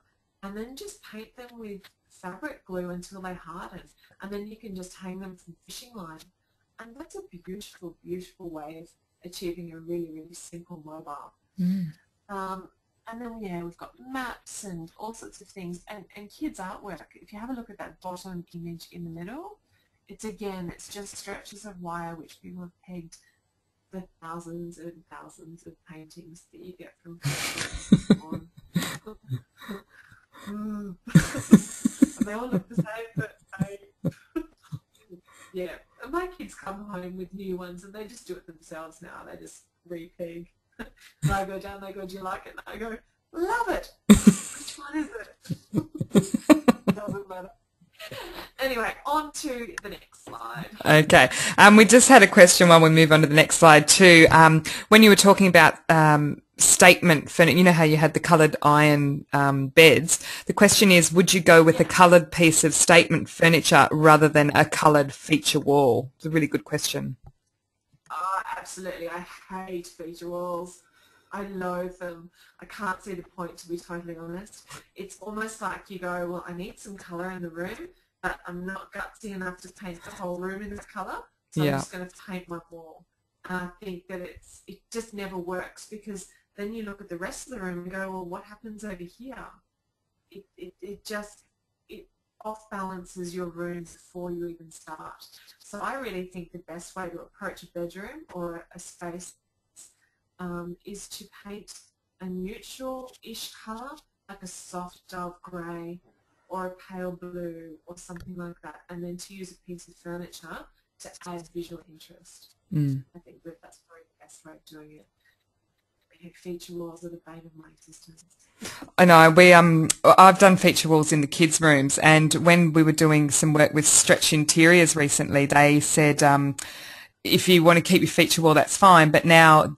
[SPEAKER 3] and then just paint them with fabric glue until they harden, and then you can just hang them from fishing line. And that's a beautiful, beautiful way of achieving a really, really simple mobile. And then, we've got maps and all sorts of things. And kids' artwork, if you have a look at that bottom image in the middle, it's just stretches of wire which people have pegged the thousands and thousands of paintings that you get from people. They all look the same, but and my kids come home with new ones and they just do it themselves now. They just repeg. And I go down, they go, do you like it? And I go, love it. Which one is it? Doesn't matter. Anyway, on to the next slide.
[SPEAKER 1] Okay. We just had a question while we move on to the next slide too. When you were talking about statement furniture, you know how you had the coloured iron beds. The question is, would you go with a coloured piece of statement furniture rather than a coloured feature wall? It's a really good question.
[SPEAKER 3] Oh, absolutely. I hate feature walls. I loathe them. I can't see the point, to be totally honest. It's almost like you go, well, I need some colour in the room, but I'm not gutsy enough to paint the whole room in this colour, so I'm just going to paint my wall. And I think that it just never works, because then you look at the rest of the room and go, well, what happens over here? It off-balances your room before you even start. So I really think the best way to approach a bedroom or a space is to paint a neutral-ish colour, like a soft dove grey or a pale blue or something like that, and then to use a piece of furniture to add visual interest. I think that's probably the best way of doing it. Feature walls are the bane of my existence.
[SPEAKER 1] I know. I've done feature walls in the kids' rooms, and when we were doing some work with Stretch Interiors recently, they said if you want to keep your feature wall, that's fine, but now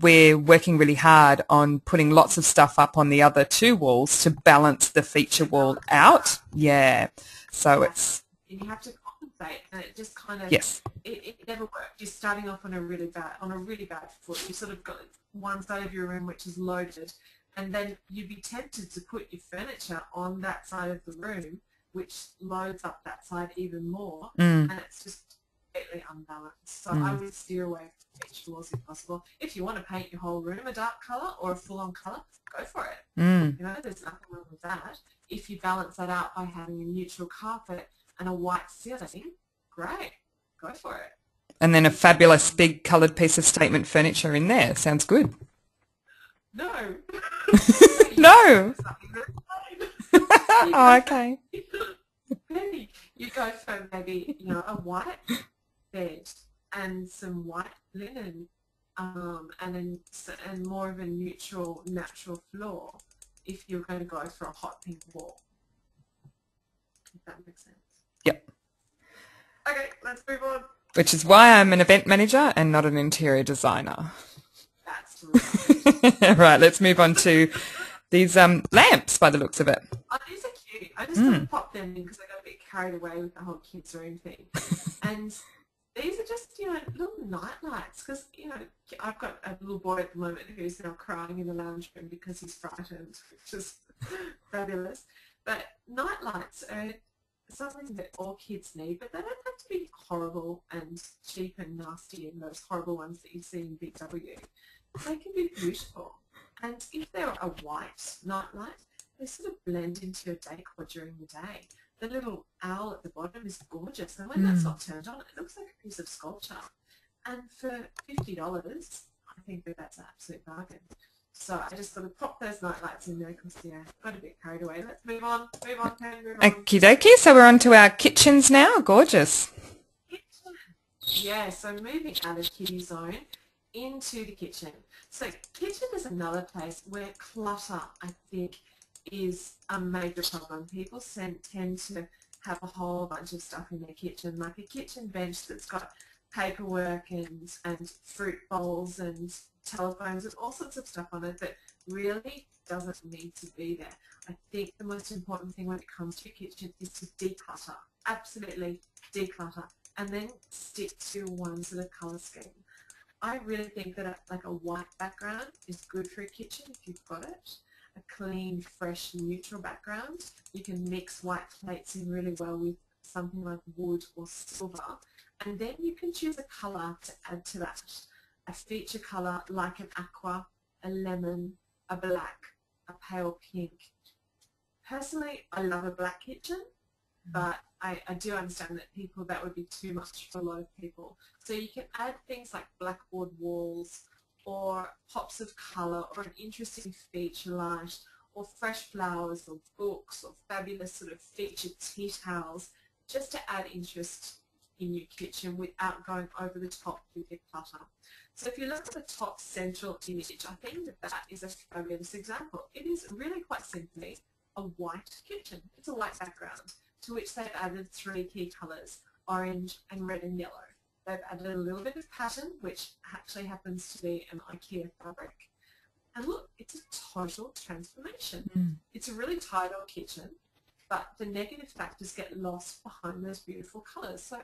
[SPEAKER 1] we're working really hard on putting lots of stuff up on the other two walls to balance the feature wall out. Yeah. So it's...
[SPEAKER 3] And you have to compensate, and it just kind of...
[SPEAKER 1] Yes.
[SPEAKER 3] It never worked. You're starting off on a really bad foot. You sort of got one side of your room which is loaded, and then you'd be tempted to put your furniture on that side of the room, which loads up that side even more, and it's just completely unbalanced. So I would steer away from feature walls if possible. If you want to paint your whole room a dark colour or a full-on colour, go for it. You know, there's nothing wrong with that. If you balance that out by having a neutral carpet and a white ceiling, great, go for it.
[SPEAKER 1] And then a fabulous big coloured piece of statement furniture in there. Sounds good.
[SPEAKER 3] No.
[SPEAKER 1] No. Oh, okay.
[SPEAKER 3] Maybe you go for maybe, a white bed and some white linen, and more of a neutral, natural floor if you're going to go for a hot pink wall. If that makes sense.
[SPEAKER 1] Yep.
[SPEAKER 3] Okay, let's move on.
[SPEAKER 1] Which is why I'm an event manager and not an interior designer.
[SPEAKER 3] That's right.
[SPEAKER 1] Right, let's move on to these lamps by the looks of it.
[SPEAKER 3] Oh, these are cute. I just thought I'd pop them in because I got a bit carried away with the whole kids room thing. And these are just, little night lights because, I've got a little boy at the moment who's now crying in the lounge room because he's frightened, which is fabulous. But night lights are something that all kids need, but they don't have to be horrible and cheap and nasty and those horrible ones that you see in Big W. They can be beautiful. And if they're a white night light, they sort of blend into your decor during the day. The little owl at the bottom is gorgeous, and when that's not turned on, it looks like a piece of sculpture. And for $50, I think that that's an absolute bargain. So I just sort of pop those night lights in there because, got a bit carried away. Let's move on, Pen, move on.
[SPEAKER 1] Okie dokie, so we're on to our kitchens now. Gorgeous.
[SPEAKER 3] Kitchen. Yeah, so moving out of kiddie zone into the kitchen. So kitchen is another place where clutter, I think, is a major problem. People tend to have a whole bunch of stuff in their kitchen, like a kitchen bench that's got paperwork and fruit bowls and telephones and all sorts of stuff on it that really doesn't need to be there. I think the most important thing when it comes to your kitchen is to declutter, absolutely declutter, and then stick to one sort of colour scheme. I really think that a white background is good for a kitchen if you've got it. A clean, fresh, neutral background. You can mix white plates in really well with something like wood or silver, and then you can choose a colour to add to that. A feature colour like an aqua, a lemon, a black, a pale pink. Personally, I love a black kitchen, but I do understand that would be too much for a lot of people. So you can add things like blackboard walls or pops of colour or an interesting feature light or fresh flowers or books or fabulous sort of featured tea towels just to add interest in your kitchen without going over the top with your clutter. So if you look at the top central image, I think that is a fabulous example. It is really quite simply a white kitchen. It's a white background to which they've added 3 key colours, orange and red and yellow. They've added a little bit of pattern, which actually happens to be an IKEA fabric. And look, it's a total transformation. It's a really tight old kitchen, but the negative factors get lost behind those beautiful colours. So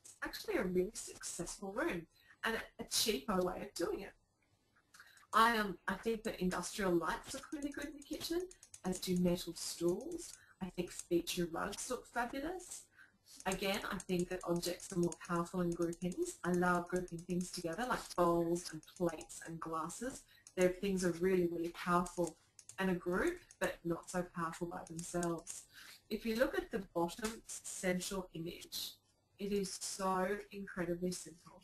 [SPEAKER 3] it's actually a really successful room and a cheaper way of doing it. I think that industrial lights look really good in the kitchen, as do metal stools. I think feature rugs look fabulous. Again, I think that objects are more powerful in groupings. I love grouping things together like bowls and plates and glasses. Their things are really, really powerful in a group, but not so powerful by themselves. If you look at the bottom central image, it is so incredibly simple.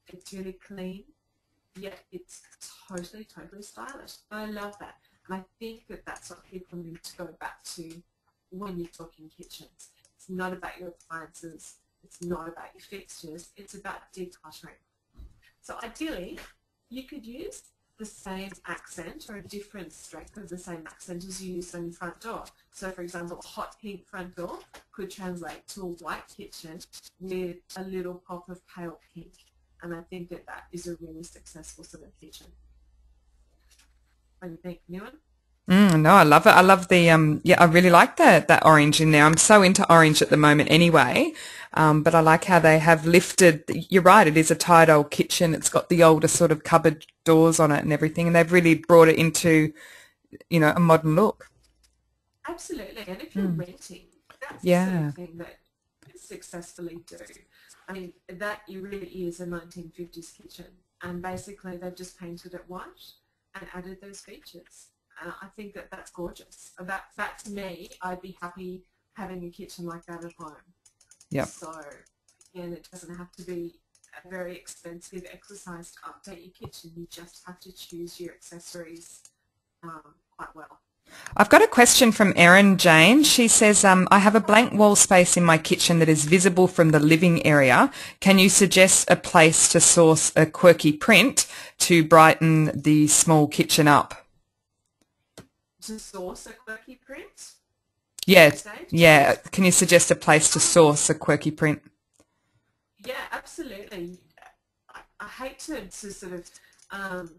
[SPEAKER 3] It's really clean, yet it's totally, totally stylish. I love that. And I think that that's what people need to go back to when you're talking kitchens. It's not about your appliances. It's not about your fixtures. It's about decluttering. So ideally, you could use the same accent or a different strength of the same accent as you use on your front door. So for example, a hot pink front door could translate to a white kitchen with a little pop of pale pink. And I think that that is a really successful sort of kitchen. What do you think, Newen?
[SPEAKER 1] No, I love it. I love the I really like that orange in there. I'm so into orange at the moment anyway. But I like how they have lifted. You're right. It is a tight old kitchen. It's got the older sort of cupboard doors on it and everything, and they've really brought it into, a modern look.
[SPEAKER 3] Absolutely. And if you're renting, that's the sort of thing that you successfully do. I mean, that really is a 1950s kitchen, and basically they've just painted it white and added those features. And I think that that's gorgeous. That to me, I'd be happy having a kitchen like that at home.
[SPEAKER 1] Yeah.
[SPEAKER 3] So, again, it doesn't have to be a very expensive exercise to update your kitchen. You just have to choose your accessories quite well.
[SPEAKER 1] I've got a question from Erin Jane. She says, I have a blank wall space in my kitchen that is visible from the living area. Can you suggest a place to source a quirky print to brighten the small kitchen up?
[SPEAKER 3] To source a quirky print?
[SPEAKER 1] Yeah. Can you suggest a place to source a quirky print?
[SPEAKER 3] Yeah, absolutely. I hate to sort of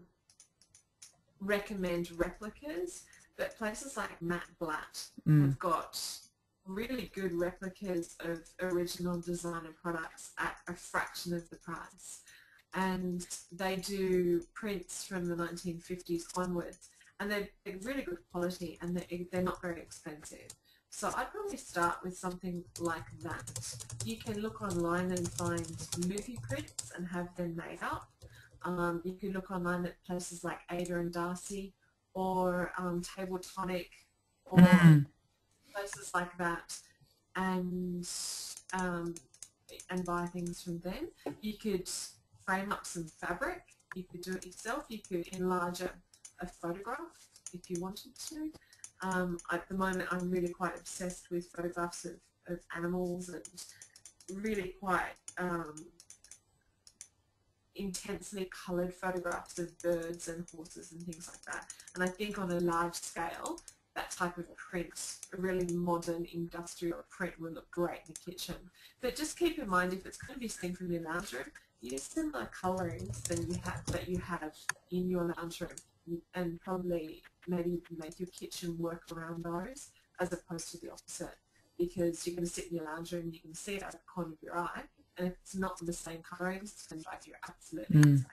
[SPEAKER 3] recommend replicas, but places like Matt Blatt have got really good replicas of original designer products at a fraction of the price. And they do prints from the 1950s onwards, and they're really good quality, and they're not very expensive. So I'd probably start with something like that. You can look online and find movie prints and have them made up. You can look online at places like Ada and Darcy, or Table Tonic, or places like that, and buy things from them. You could frame up some fabric. You could do it yourself. You could enlarge a photograph if you wanted to. At the moment, I'm really quite obsessed with photographs of animals, and really quite intensely coloured photographs of birds and horses and things like that. And I think on a large scale, that type of print, a really modern industrial print, will look great in the kitchen. But just keep in mind, if it's going to be seen from your lounge room, use similar colourings that you have in your lounge room, and probably maybe make your kitchen work around those as opposed to the opposite, because you're going to sit in your lounge room and you can see it out of the corner of your eye, and if it's not the same colourings, it's going to drive you absolutely insane.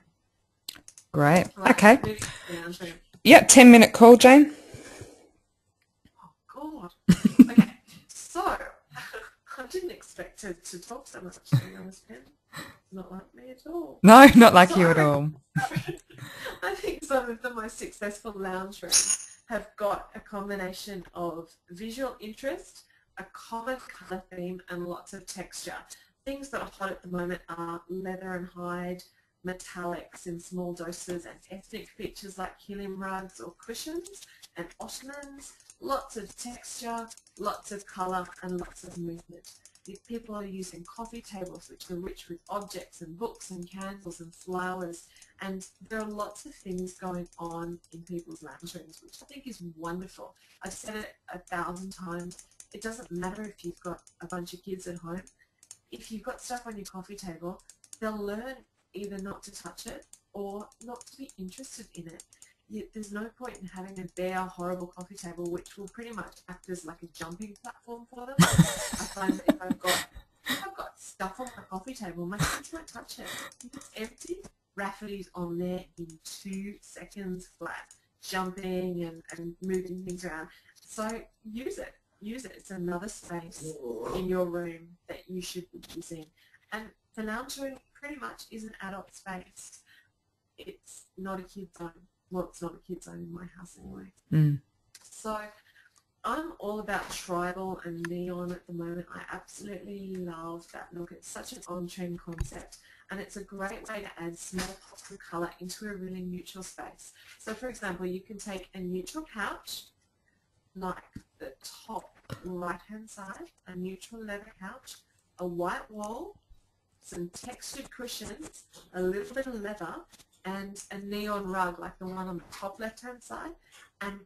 [SPEAKER 1] Great.
[SPEAKER 3] Right,
[SPEAKER 1] Okay.
[SPEAKER 3] moving to the lounge room.
[SPEAKER 1] Yep, 10-minute call, Jane.
[SPEAKER 3] Oh, God. Okay, so I didn't expect to talk so much, to be honest, Ben. Not like me at all.
[SPEAKER 1] No, not like you at all.
[SPEAKER 3] I think some of the most successful lounge rooms have got a combination of visual interest, a common colour theme, and lots of texture. Things that are hot at the moment are leather and hide, metallics in small doses, and ethnic features like Kilium rugs or cushions, and ottomans. Lots of texture, lots of colour, and lots of movement. People are using coffee tables which are rich with objects and books and candles and flowers, and there are lots of things going on in people's lounge rooms, which I think is wonderful. I've said it 1,000 times. It doesn't matter if you've got a bunch of kids at home. If you've got stuff on your coffee table, they'll learn either not to touch it or not to be interested in it. There's no point in having a bare, horrible coffee table which will pretty much act as like a jumping platform for them. I find that if I've got stuff on my coffee table, my kids won't touch it. If it's empty, Rafferty's on there in 2 seconds flat, jumping and moving things around. So use it. Use it. It's another space in your room that you should be using. And the lounge room pretty much is an adult space. It's not a kid's zone. Well, it's not a kid's zone in my house anyway. So I'm all about tribal and neon at the moment. I absolutely love that look. It's such an on-trend concept, and it's a great way to add small pops of colour into a really neutral space. So for example, you can take a neutral couch, like the top right-hand side, a neutral leather couch, a white wall, some textured cushions, a little bit of leather, and a neon rug like the one on the top left-hand side, and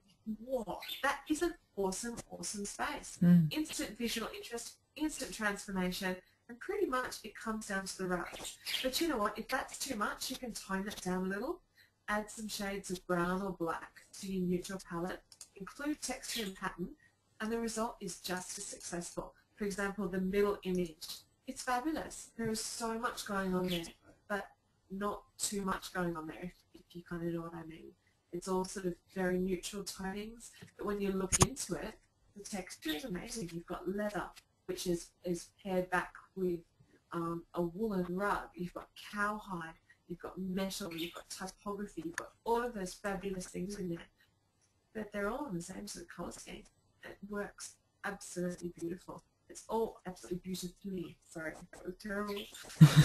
[SPEAKER 3] whoa, that is an awesome, awesome space. Instant visual interest, instant transformation, and pretty much it comes down to the rug. But you know what, if that's too much, you can tone that down a little, add some shades of brown or black to your neutral palette, include texture and pattern, and the result is just as successful. For example, the middle image, it's fabulous. There is so much going on there, but not too much going on there, if you kind of know what I mean. It's all sort of very neutral tonings, but when you look into it, the texture is amazing. You've got leather, which is paired back with a woolen rug. You've got cowhide, you've got metal, you've got typography, you've got all of those fabulous things in there. But they're all on the same sort of colour scheme. It works absolutely beautiful. It's all absolutely beautifully. Sorry, that was terrible.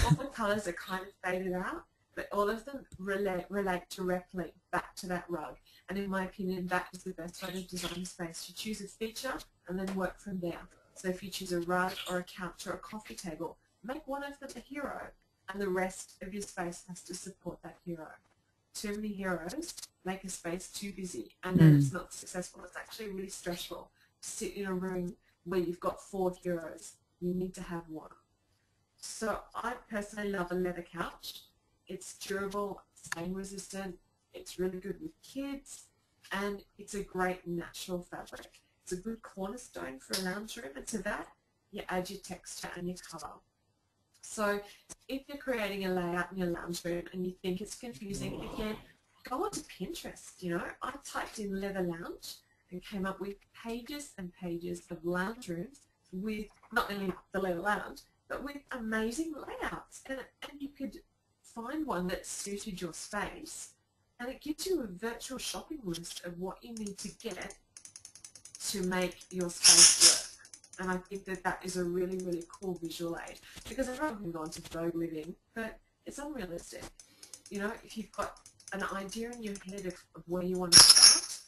[SPEAKER 3] All the colours are kind of faded out, but all of them relate directly back to that rug. And in my opinion, that is the best way to design a space. You choose a feature and then work from there. So if you choose a rug or a couch or a coffee table, make one of them a hero, and the rest of your space has to support that hero. Too many heroes make a space too busy, and then it's not successful. It's actually really stressful to sit in a room where you've got 4 heroes. You need to have one. So I personally love a leather couch. It's durable, stain resistant, it's really good with kids, and it's a great natural fabric. It's a good cornerstone for a lounge room, and to that you add your texture and your colour. So if you're creating a layout in your lounge room and you think it's confusing, again, go onto Pinterest. You know, I typed in leather lounge and came up with pages and pages of lounge rooms with not only the leather lounge, but with amazing layouts. And you could find one that suited your space, and it gives you a virtual shopping list of what you need to get to make your space work. And I think that that is a really, really cool visual aid, because everyone can go into Vogue Living, but it's unrealistic. You know, if you've got an idea in your head of where you want to start,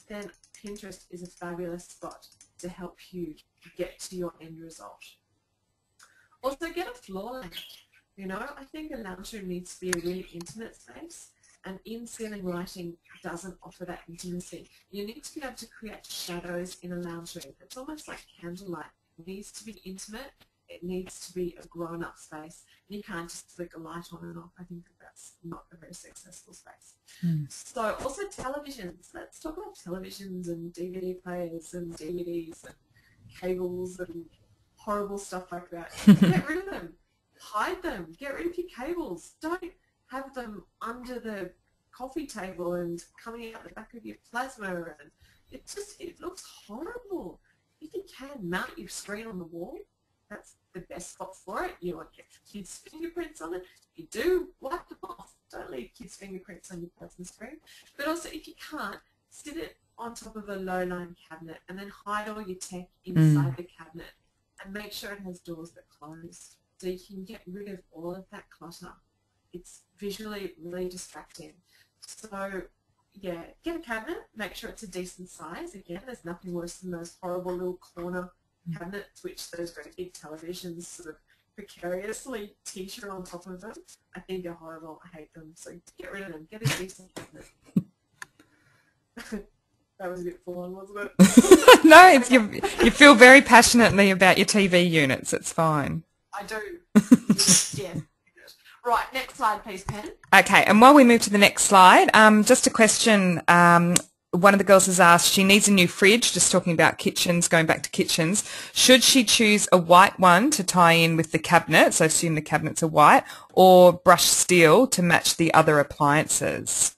[SPEAKER 3] then Pinterest is a fabulous spot to help you get to your end result. Also, get a floor lamp. You know, I think a lounge room needs to be a really intimate space, and in-ceiling lighting doesn't offer that intimacy. You need to be able to create shadows in a lounge room. It's almost like candlelight. It needs to be intimate. It needs to be a grown-up space. You can't just flick a light on and off. I think that that's not a very successful space. So also televisions. Let's talk about televisions and DVD players and DVDs and cables and horrible stuff like that. Get rid of them. Hide them. Get rid of your cables. Don't have them under the coffee table and coming out the back of your plasma, and it looks horrible. If you can, mount your screen on the wall. That's the best spot for it. You want your kids' fingerprints on it. If you do, wipe them off. Don't leave kids' fingerprints on your plasma screen. But also, if you can't, sit it on top of a low-lying cabinet and then hide all your tech inside the cabinet, and make sure it has doors that close so you can get rid of all of that clutter. It's visually really distracting. So yeah, get a cabinet, make sure it's a decent size. Again, there's nothing worse than those horrible little corner cabinets which those very big televisions sort of precariously teeter on top of them. I think they're horrible. I hate them. So get rid of them. Get a decent cabinet. That was a bit full on, wasn't it?
[SPEAKER 1] No, it's, you feel very passionately about your TV units. It's fine.
[SPEAKER 3] I do. Yeah. Right, next slide, please, Pen.
[SPEAKER 1] Okay, and while we move to the next slide, just a question. One of the girls has asked, she needs a new fridge, just talking about kitchens, going back to kitchens. Should she choose a white one to tie in with the cabinet, so assume the cabinets are white, or brushed steel to match the other appliances?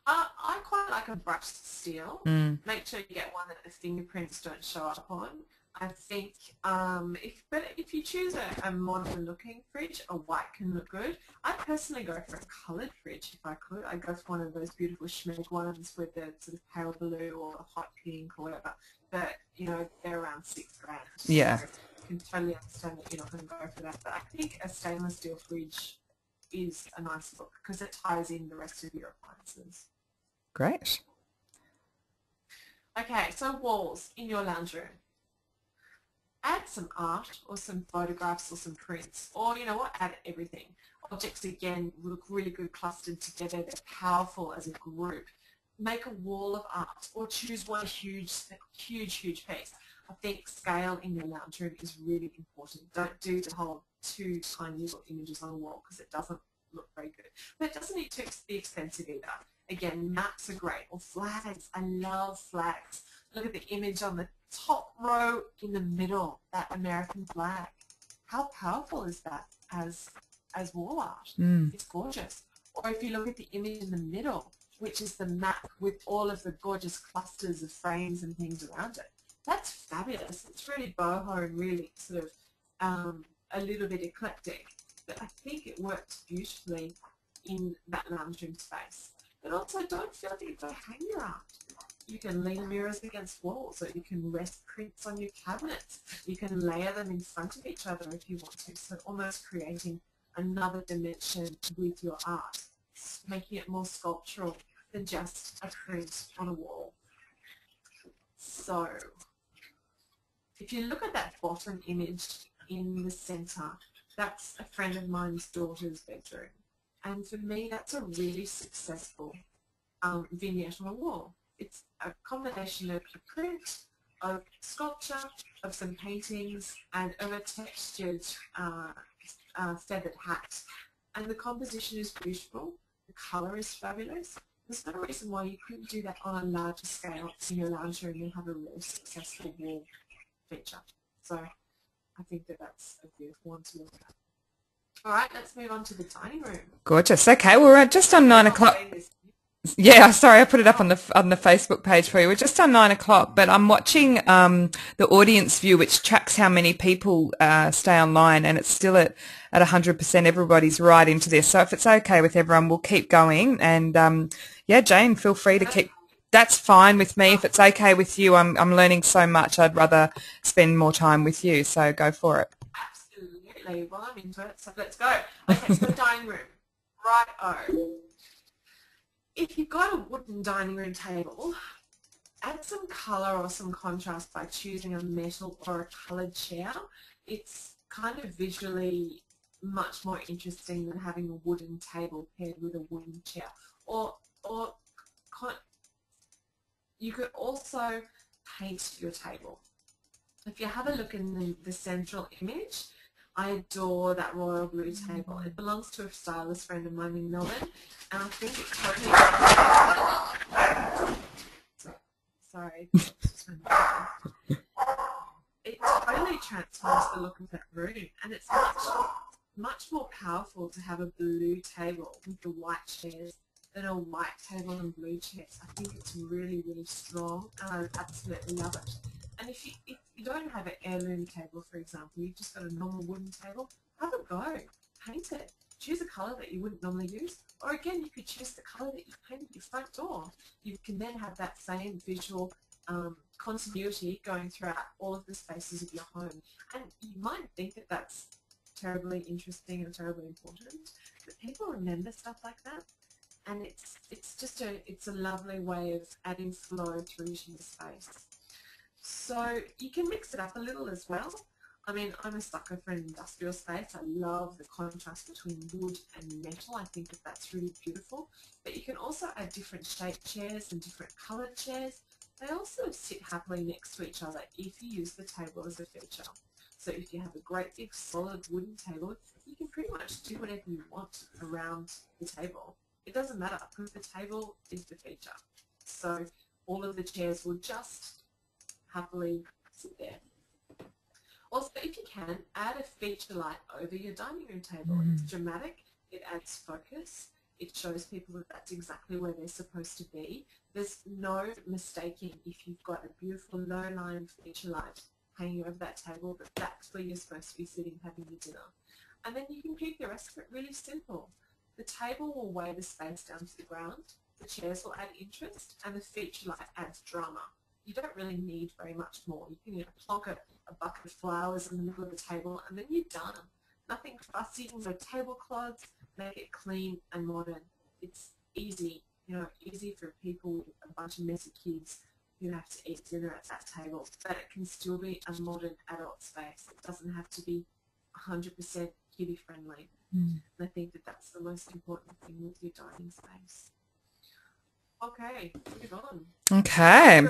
[SPEAKER 3] I quite like a brushed steel. Make sure you get one that the fingerprints don't show up on. I think if you choose a modern looking fridge, a white can look good. I personally go for a coloured fridge if I could. I go for one of those beautiful schmeg ones with the sort of pale blue or hot pink or whatever. But, you know, they're around $6,000.
[SPEAKER 1] Yeah.
[SPEAKER 3] So I can totally understand that you're not going to go for that. But I think a stainless steel fridge is a nice look because it ties in the rest of your appliances.
[SPEAKER 1] Great.
[SPEAKER 3] Okay, so walls in your lounge room. Add some art or some photographs or some prints, or you know what, add everything. Objects again look really good clustered together. They're powerful as a group. Make a wall of art or choose one huge piece. I think scale in your lounge room is really important. Don't do the whole two tiny little images on a wall because it doesn't look very good. But it doesn't need to be expensive either. Again, maps are great, or flags. I love flags. Look at the image on the top row in the middle, that American flag. How powerful is that as wall art? It's gorgeous. Or if you look at the image in the middle, which is the map with all of the gorgeous clusters of frames and things around it, that's fabulous. It's really boho and really sort of a little bit eclectic, but I think it works beautifully in that lounge room space. But also don't feel that you've got to hang your art. You can lean mirrors against walls, or you can rest prints on your cabinets. You can layer them in front of each other if you want to, so almost creating another dimension with your art, making it more sculptural than just a print on a wall. So if you look at that bottom image in the center, that's a friend of mine's daughter's bedroom. And for me, that's a really successful vignette on a wall. It's a combination of a print, of sculpture, of some paintings, and of a textured feathered hat. And the composition is beautiful. The colour is fabulous. there's no reason why you couldn't do that on a larger scale in your lounge room and have a really successful wall feature. So I think that that's a beautiful one to look at. All right, let's move on to the dining room.
[SPEAKER 1] Gorgeous. Okay, well, we're just on 9 o'clock. Yeah, sorry, I put it up on the Facebook page for you. We're just on 9 o'clock, but I'm watching the audience view, which tracks how many people stay online, and it's still at 100%. Everybody's right into this. So if it's okay with everyone, we'll keep going. And yeah, Jane, feel free to keep. That's fine with me. If it's okay with you, I'm learning so much. I'd rather spend more time with you. So go for it.
[SPEAKER 3] Absolutely. Well, I'm into it. So let's go. Okay, so dining room. Right-o. If you've got a wooden dining room table, add some colour or some contrast by choosing a metal or a coloured chair. It's kind of visually much more interesting than having a wooden table paired with a wooden chair. Or you could also paint your table. If you have a look in the central image, I adore that royal blue table. It belongs to a stylist friend of mine in Melbourne, and I think it totally transforms the look of that room, and it's much more powerful to have a blue table with the white chairs than a white table and blue chairs. I think it's really, really strong, and I absolutely love it. And if you don't have an heirloom table, for example, you've just got a normal wooden table, have a go. Paint it. Choose a colour that you wouldn't normally use. Or again, you could choose the colour that you painted your front door. You can then have that same visual continuity going throughout all of the spaces of your home. And you might think that that's terribly interesting and terribly important, but people remember stuff like that. And it's a lovely way of adding flow through to your space. So you can mix it up a little as well. I mean, I'm a sucker for an industrial space. I love the contrast between wood and metal. I think that that's really beautiful. But you can also add different shaped chairs and different coloured chairs. They also sit happily next to each other if you use the table as a feature. So if you have a great big solid wooden table, you can pretty much do whatever you want around the table. It doesn't matter because the table is the feature. So all of the chairs will just happily sit there. Also, if you can, add a feature light over your dining room table. It's dramatic, it adds focus, it shows people that that's exactly where they're supposed to be. There's no mistaking if you've got a beautiful low-lying feature light hanging over that table, that that's where you're supposed to be sitting having your dinner. And then you can keep the rest of it really simple. The table will weigh the space down to the ground, the chairs will add interest, and the feature light adds drama. You don't really need very much more. You can plonk a bucket of flowers in the middle of the table and then you're done. Nothing fussy, no tablecloths, make it clean and modern. It's easy, easy for people with a bunch of messy kids who have to eat dinner at that table, but it can still be a modern adult space. It doesn't have to be 100% kiddie friendly. And I think that that's the most important thing with your dining space. Okay, move on.
[SPEAKER 1] Okay.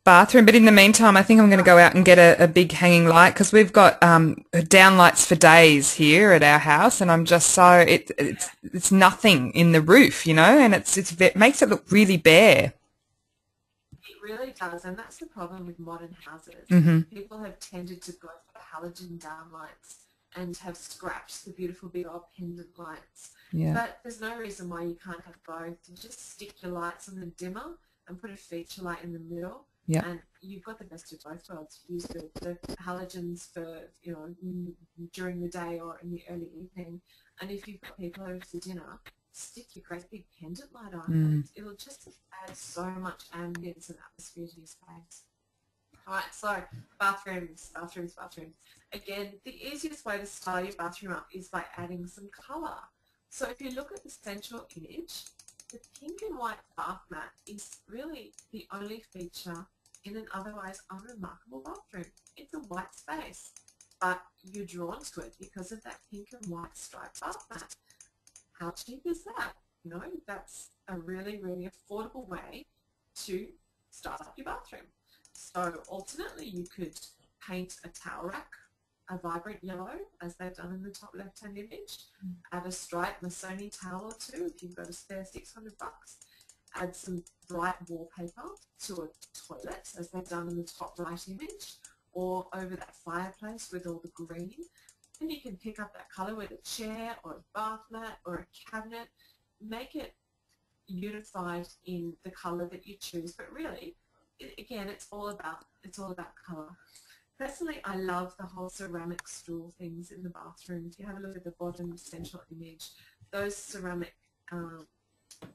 [SPEAKER 1] Bathroom, but in the meantime, I think I'm going to go out and get a big hanging light because we've got down lights for days here at our house, and I'm just so it's nothing in the roof, and it makes it look really bare.
[SPEAKER 3] It really does, and that's the problem with modern houses. People have tended to go for halogen downlights and have scrapped the beautiful big old pendant lights.
[SPEAKER 1] Yeah.
[SPEAKER 3] But there's no reason why you can't have both. You just stick your lights on the dimmer and put a feature light in the middle.
[SPEAKER 1] Yeah.
[SPEAKER 3] And you've got the best of both worlds. Use the halogens for, during the day or in the early evening. And if you've got people over for dinner, stick your great big pendant light on. It'll just add so much ambience and atmosphere to your space. All right, so bathrooms. Again, the easiest way to style your bathroom up is by adding some colour. So if you look at the central image, the pink and white bath mat is really the only feature in an otherwise unremarkable bathroom. It's a white space, but you're drawn to it because of that pink and white striped bath mat. How cheap is that? That's a really, really affordable way to start up your bathroom. So alternately, you could paint a towel rack a vibrant yellow, as they've done in the top left-hand image. Add a stripe Missoni towel or two if you've got a spare $600. Add some bright wallpaper to a toilet, as they've done in the top right image, or over that fireplace with all the green. And you can pick up that colour with a chair or a bath mat or a cabinet. Make it unified in the colour that you choose, but really, again, it's all about colour. Personally, I love the whole ceramic stool things in the bathroom. If you have a look at the bottom central image, those ceramic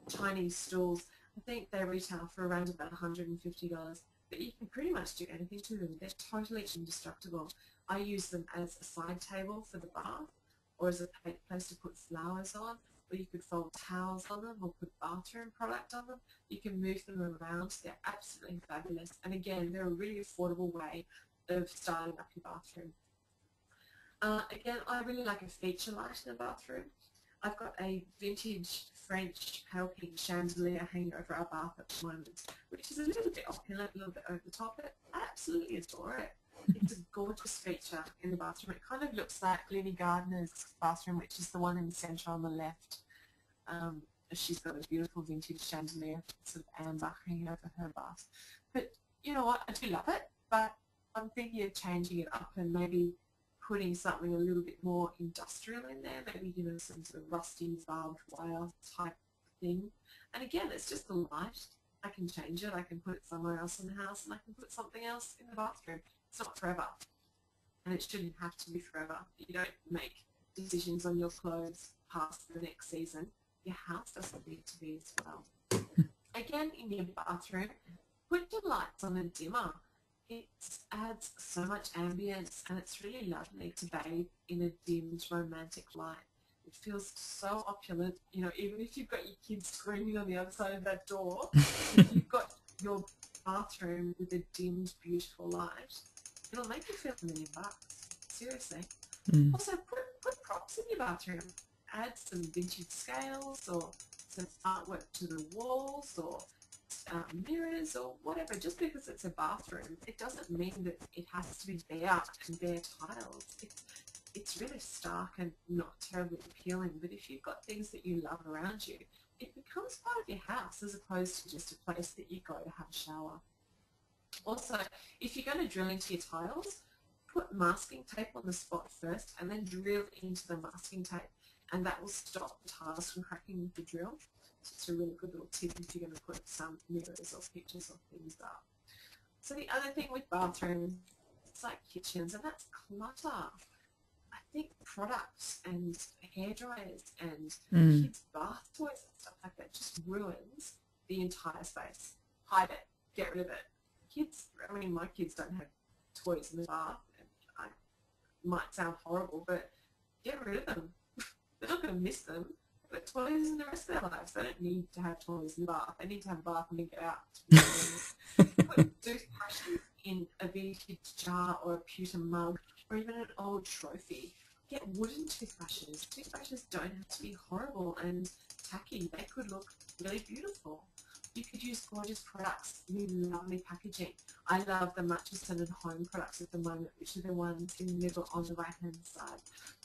[SPEAKER 3] tiny stools, I think they retail for around about $150, but you can pretty much do anything to them. They're totally indestructible. I use them as a side table for the bath, or as a place to put flowers on, or you could fold towels on them or put bathroom product on them. You can move them around. They're absolutely fabulous. And again, they're a really affordable way of styling up your bathroom. Again, I really like a feature light in the bathroom. I've got a vintage French pale pink chandelier hanging over our bath at the moment, which is a little bit opulent, a little bit over the top, but I absolutely adore it. It's a gorgeous feature in the bathroom. It kind of looks like Lily Gardner's bathroom, which is the one in the centre on the left. She's got a beautiful vintage chandelier, sort of amber, hanging over her bath. But you know what? I do love it, but I'm thinking of changing it up and maybe putting something a little bit more industrial in there, maybe some sort of rusty barbed wire type thing. And again, it's just the light. I can change it. I can put it somewhere else in the house, and I can put something else in the bathroom. It's not forever, and it shouldn't have to be forever. You don't make decisions on your clothes past the next season. Your house doesn't need to be as well. Again, in your bathroom, put your lights on a dimmer. It adds so much ambience, and it's really lovely to bathe in a dimmed romantic light. It feels so opulent, even if you've got your kids screaming on the other side of that door, if you've got your bathroom with a dimmed, beautiful light, it'll make you feel $1 million. Seriously. Also, put props in your bathroom. Add some vintage scales or some artwork to the walls, or mirrors, or whatever. Just because it's a bathroom, it doesn't mean that it has to be bare and bare tiles. It's really stark and not terribly appealing, but if you've got things that you love around you, it becomes part of your house as opposed to just a place that you go to have a shower. Also, if you're going to drill into your tiles, put masking tape on the spot first and then drill into the masking tape, and that will stop the tiles from cracking with the drill. So it's a really good little tip if you're going to put some mirrors or pictures or things up. So the other thing with bathrooms, it's like kitchens, and that's clutter. I think products and hairdryers and kids' bath toys and stuff like that just ruins the entire space. Hide it. Get rid of it. My kids don't have toys in the bath. And I might sound horrible, but get rid of them. They're not going to miss them. But toys in the rest of their lives. They don't need to have toys in the bath. They need to have a bath and then get out. Put toothbrushes in a vintage jar or a pewter mug, or even an old trophy. Get wooden toothbrushes. Toothbrushes don't have to be horrible and tacky. They could look really beautiful. You could use gorgeous products with lovely packaging. I love the Murchison and Home products at the moment, which are the ones in the middle on the right-hand side.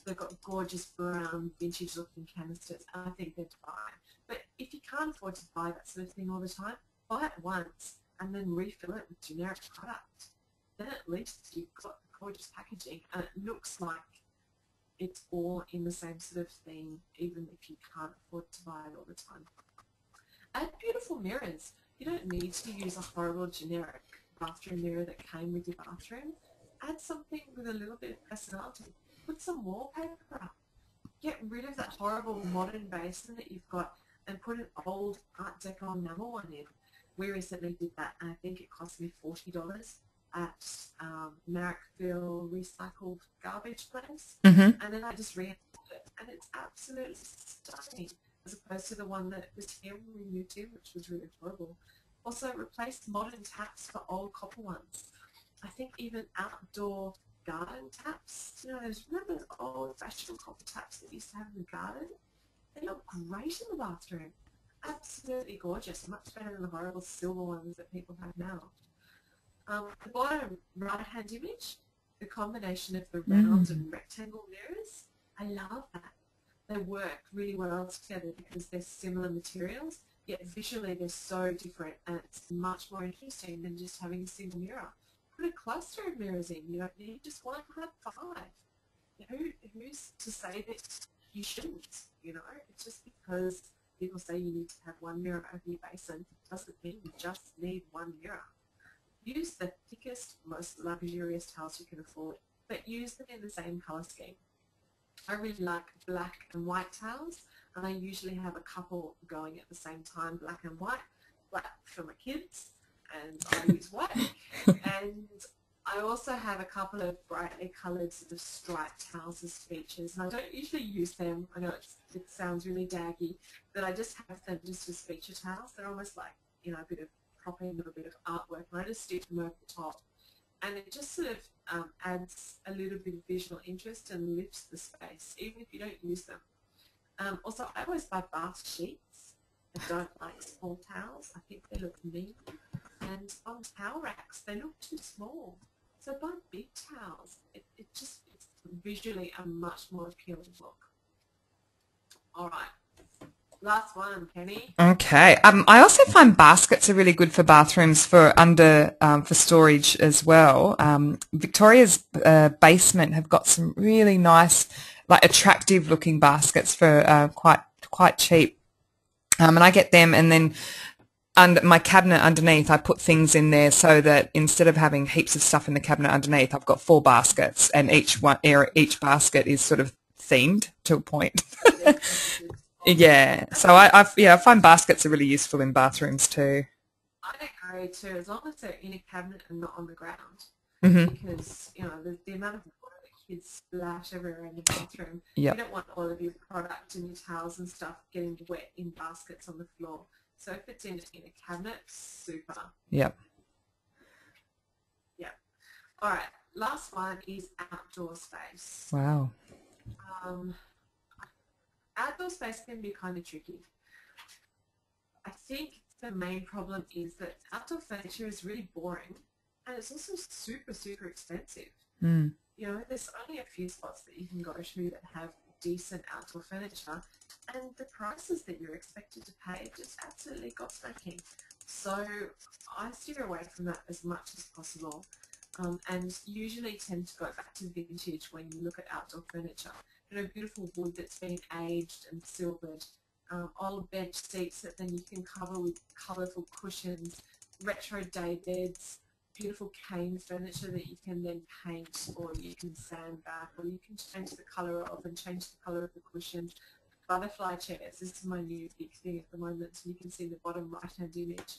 [SPEAKER 3] They've got gorgeous brown, vintage-looking canisters, and I think they're fine. But if you can't afford to buy that sort of thing all the time, buy it once and then refill it with generic product. Then at least you've got gorgeous packaging, and it looks like it's all in the same sort of thing, even if you can't afford to buy it all the time. Add beautiful mirrors. You don't need to use a horrible generic bathroom mirror that came with your bathroom. Add something with a little bit of personality. Put some wallpaper up. Get rid of that horrible modern basin that you've got and put an old Art Deco enamel one in. We recently did that, and I think it cost me $40 at Marrickville Recycled Garbage Place. And then I just reinstalled it, and it's absolutely stunning, as opposed to the one that was here when we moved in, which was really horrible. Also, replace modern taps for old copper ones. I think even outdoor garden taps, remember those old-fashioned copper taps that you used to have in the garden? They look great in the bathroom. Absolutely gorgeous, much better than the horrible silver ones that people have now. The bottom right-hand image, the combination of the round and rectangle mirrors, I love that. They work really well together because they're similar materials, yet visually they're so different, and it's much more interesting than just having a single mirror. Put a cluster of mirrors in. You don't need just one, have 5. Who's to say that you shouldn't, you know? It's just because people say you need to have one mirror over your basin doesn't mean you just need one mirror. Use the thickest, most luxurious towels you can afford, but use them in the same colour scheme. I really like black and white towels, and I usually have a couple going at the same time, black and white, black for my kids, and I use white. And I also have a couple of brightly coloured sort of striped towels as features, and I don't usually use them. I know it sounds really daggy, but I just have them just as feature towels. They're almost like, you know, a bit of propping, a little bit of artwork, and I just stick them over the top. And it just sort of adds a little bit of visual interest and lifts the space, even if you don't use them. Also, I always buy bath sheets. I don't like small towels. I think they look mean. And on towel racks, they look too small. So buy big towels. It's visually a much more appealing look. All right. Last one, Penny.
[SPEAKER 1] Okay. I also find baskets are really good for bathrooms for for storage as well. Victoria's basement have got some really nice, like attractive looking baskets for quite cheap. And I get them, and then under my cabinet underneath, I put things in there so that instead of having heaps of stuff in the cabinet underneath, I've got 4 baskets, and each basket is sort of themed to a point. Yeah, so I find baskets are really useful in bathrooms too.
[SPEAKER 3] I agree too, as long as they're in a cabinet and not on the ground. Because, you know, the amount of water that kids splash everywhere in the bathroom, you don't want all of your product and your towels and stuff getting wet in baskets on the floor. So if it's in a cabinet, super.
[SPEAKER 1] Yep.
[SPEAKER 3] Yep. All right, last one is outdoor space.
[SPEAKER 1] Wow.
[SPEAKER 3] Outdoor space can be kind of tricky. I think the main problem is that outdoor furniture is really boring, and it's also super, super expensive. You know, there's only a few spots that you can go to that have decent outdoor furniture, and the prices that you're expected to pay are just absolutely gobsmacking. So I steer away from that as much as possible, and usually tend to go back to vintage when you look at outdoor furniture. You know, beautiful wood that's been aged and silvered, old bench seats that then you can cover with colourful cushions, retro day beds, beautiful cane furniture that you can then paint, or you can sand back, or you can change the colour of and change the colour of the cushion. Butterfly chairs, this is my new big thing at the moment. So you can see in the bottom right hand image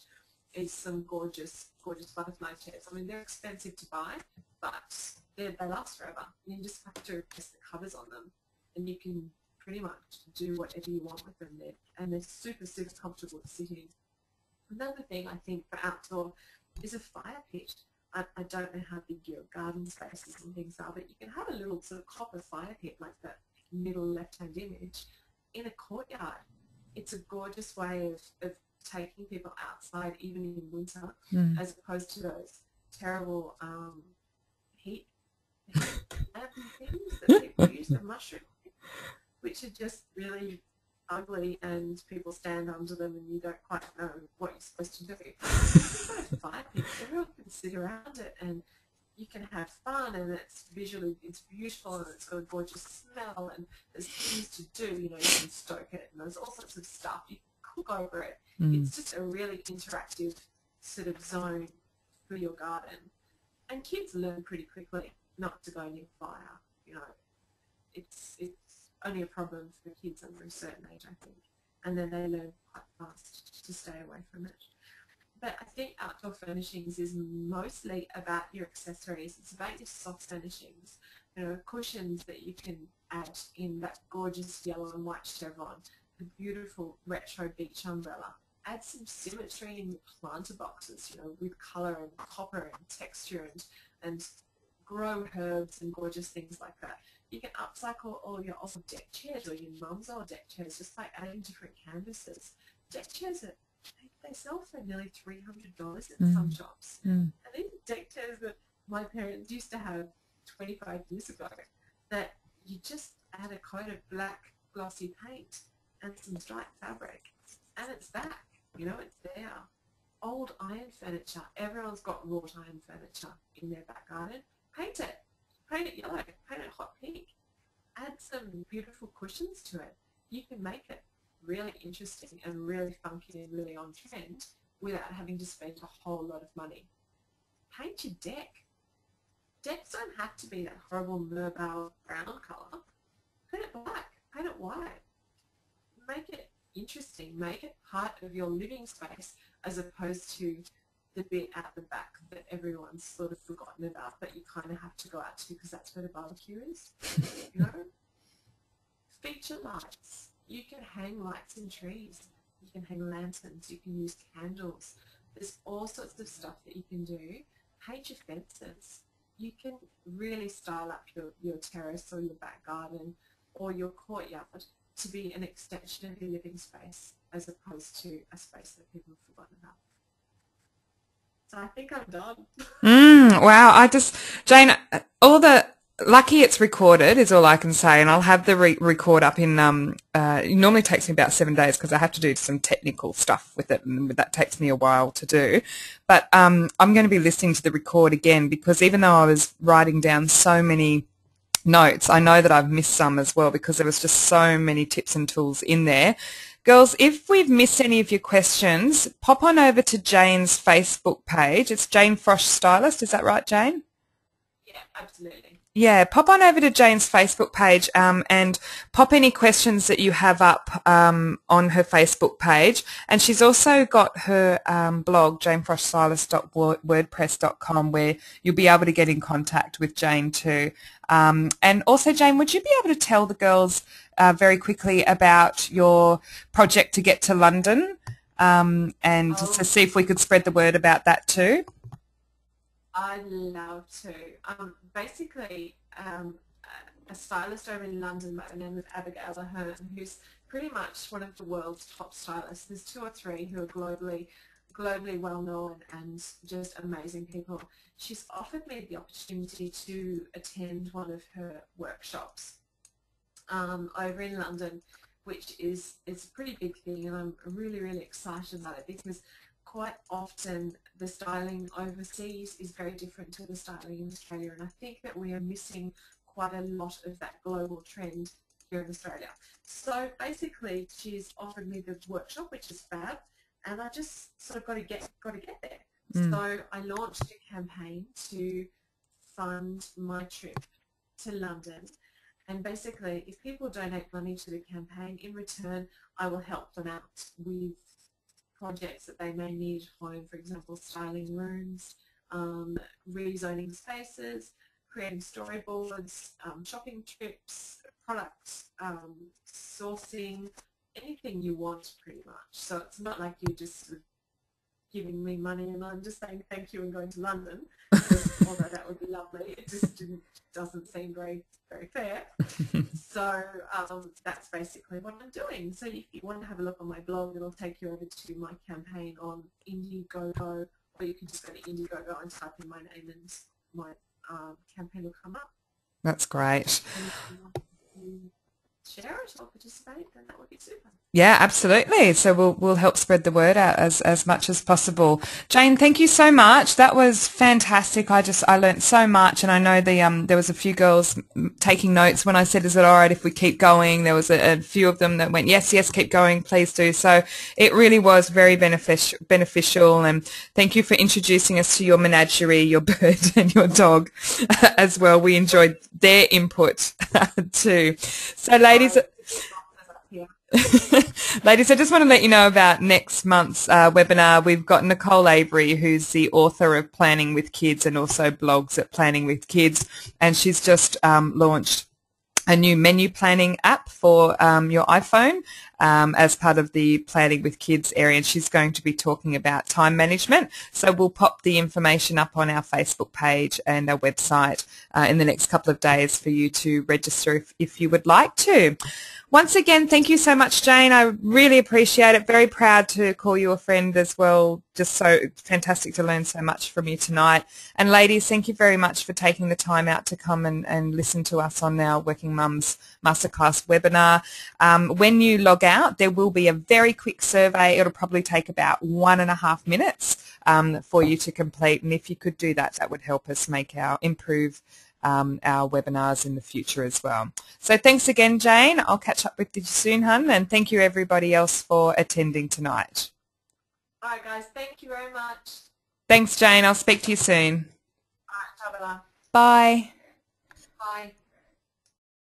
[SPEAKER 3] is some gorgeous, gorgeous butterfly chairs. I mean, they're expensive to buy, but they last forever. You just have to replace the covers on them, and you can pretty much do whatever you want with them there. And they're super, super comfortable to sit in. Another thing I think for outdoor is a fire pit. I don't know how big your garden spaces and things are, but you can have a little sort of copper fire pit like that middle left-hand image in a courtyard. It's a gorgeous way of taking people outside even in winter, as opposed to those terrible heat lamp things that people use, the mushroom, which are just really ugly, and people stand under them and you don't quite know what you're supposed to do. It's a fire pit. Everyone can sit around it and you can have fun, and it's visually, it's beautiful, and it's got a gorgeous smell, and there's things to do. You know, you can stoke it, and there's all sorts of stuff. You can cook over it. It's just a really interactive sort of zone for your garden. And kids learn pretty quickly not to go near fire. You know, it's only a problem for kids under a certain age, I think, and then they learn quite fast to stay away from it. But I think outdoor furnishings is mostly about your accessories. It's about your soft furnishings, you know, cushions that you can add in that gorgeous yellow and white chevron, the beautiful retro beach umbrella. Add some symmetry in your planter boxes, you know, with colour and copper and texture, and grow herbs and gorgeous things like that. You can upcycle all your old deck chairs or your mum's old deck chairs just by adding different canvases. Deck chairs, they sell for nearly $300 in some shops. And these are deck chairs that my parents used to have 25 years ago, that you just add a coat of black glossy paint and some striped fabric, and it's back. You know, it's there. Old iron furniture. Everyone's got wrought iron furniture in their back garden. Paint it. Paint it yellow. Paint it hot pink. Add some beautiful cushions to it. You can make it really interesting and really funky and really on trend without having to spend a whole lot of money. Paint your deck. Decks don't have to be that horrible Merbau brown colour. Paint it black. Paint it white. Make it interesting. Make it part of your living space as opposed to the bit at the back that everyone's sort of forgotten about, but you kind of have to go out to because that's where the barbecue is. You know? Feature lights. You can hang lights in trees. You can hang lanterns. You can use candles. There's all sorts of stuff that you can do. Paint your fences. You can really style up your terrace or your back garden or your courtyard to be an extension of your living space as opposed to a space that people have forgotten about. So I think I'm done.
[SPEAKER 1] Wow. Jane, lucky it's recorded is all I can say, and I'll have the record up in, it normally takes me about 7 days because I have to do some technical stuff with it, and that takes me a while to do. But I'm going to be listening to the record again because even though I was writing down so many notes, I know that I've missed some as well because there was just so many tips and tools in there. Girls, if we've missed any of your questions, pop on over to Jane's Facebook page. It's Jane Frosch Stylist. Is that right, Jane?
[SPEAKER 3] Yeah, absolutely.
[SPEAKER 1] Yeah, pop on over to Jane's Facebook page and pop any questions that you have up on her Facebook page. And she's also got her blog, janefroschstylist.wordpress.com, where you'll be able to get in contact with Jane too. And also, Jane, would you be able to tell the girls very quickly about your project to get to London and to see if we could spread the word about that too?
[SPEAKER 3] I'd love to. Basically, a stylist over in London by the name of Abigail Ahern, who's pretty much one of the world's top stylists. There's 2 or 3 who are globally well known and just amazing people. She's offered me the opportunity to attend one of her workshops over in London, which is a pretty big thing, and I'm really, really excited about it because quite often the styling overseas is very different to the styling in Australia, and I think that we are missing quite a lot of that global trend here in Australia. So basically she's offered me the workshop, which is fab, and I just sort of got to get there. So I launched a campaign to fund my trip to London, and basically if people donate money to the campaign, in return I will help them out with projects that they may need at home, for example, styling rooms, rezoning spaces, creating storyboards, shopping trips, product sourcing, anything you want pretty much. So it's not like you're just sort of giving me money and I'm just saying thank you and going to London, because although that would be lovely, it just doesn't seem very, very fair. So that's basically what I'm doing. So if you want to have a look on my blog, it'll take you over to my campaign on Indiegogo, or you can just go to Indiegogo and type in my name and my campaign will come up.
[SPEAKER 1] That's great.
[SPEAKER 3] And if you want to share it or participate, then that would be super.
[SPEAKER 1] Yeah, absolutely. So we'll help spread the word out as much as possible. Jane, thank you so much. That was fantastic. I learnt so much, and I know there was a few girls taking notes when I said, "Is it all right if we keep going?" There was a few of them that went, "Yes, yes, keep going, please do." So it really was very beneficial, and thank you for introducing us to your menagerie, your bird and your dog as well. We enjoyed their input too. So, ladies. Ladies, I just want to let you know about next month's webinar. We've got Nicole Avery, who's the author of Planning with Kids and also blogs at Planning with Kids, and she's just launched a new menu planning app for your iPhone, as part of the Planning with Kids area, and she's going to be talking about time management. So we'll pop the information up on our Facebook page and our website in the next couple of days for you to register if you would like to. Once again, thank you so much, Jane. I really appreciate it. Very proud to call you a friend as well. Just so fantastic to learn so much from you tonight. And ladies, thank you very much for taking the time out to come and listen to us on our Working Mums Masterclass webinar. When you log out, there will be a very quick survey. It'll probably take about 1.5 minutes for you to complete. And if you could do that, that would help us improve our webinars in the future as well. So thanks again, Jane. I'll catch up with you soon, hun, and thank you everybody else for attending tonight.
[SPEAKER 3] All right, guys. Thank you very much.
[SPEAKER 1] Thanks, Jane. I'll speak to you soon.
[SPEAKER 3] All right, ta-ra.
[SPEAKER 1] Bye.
[SPEAKER 3] Bye.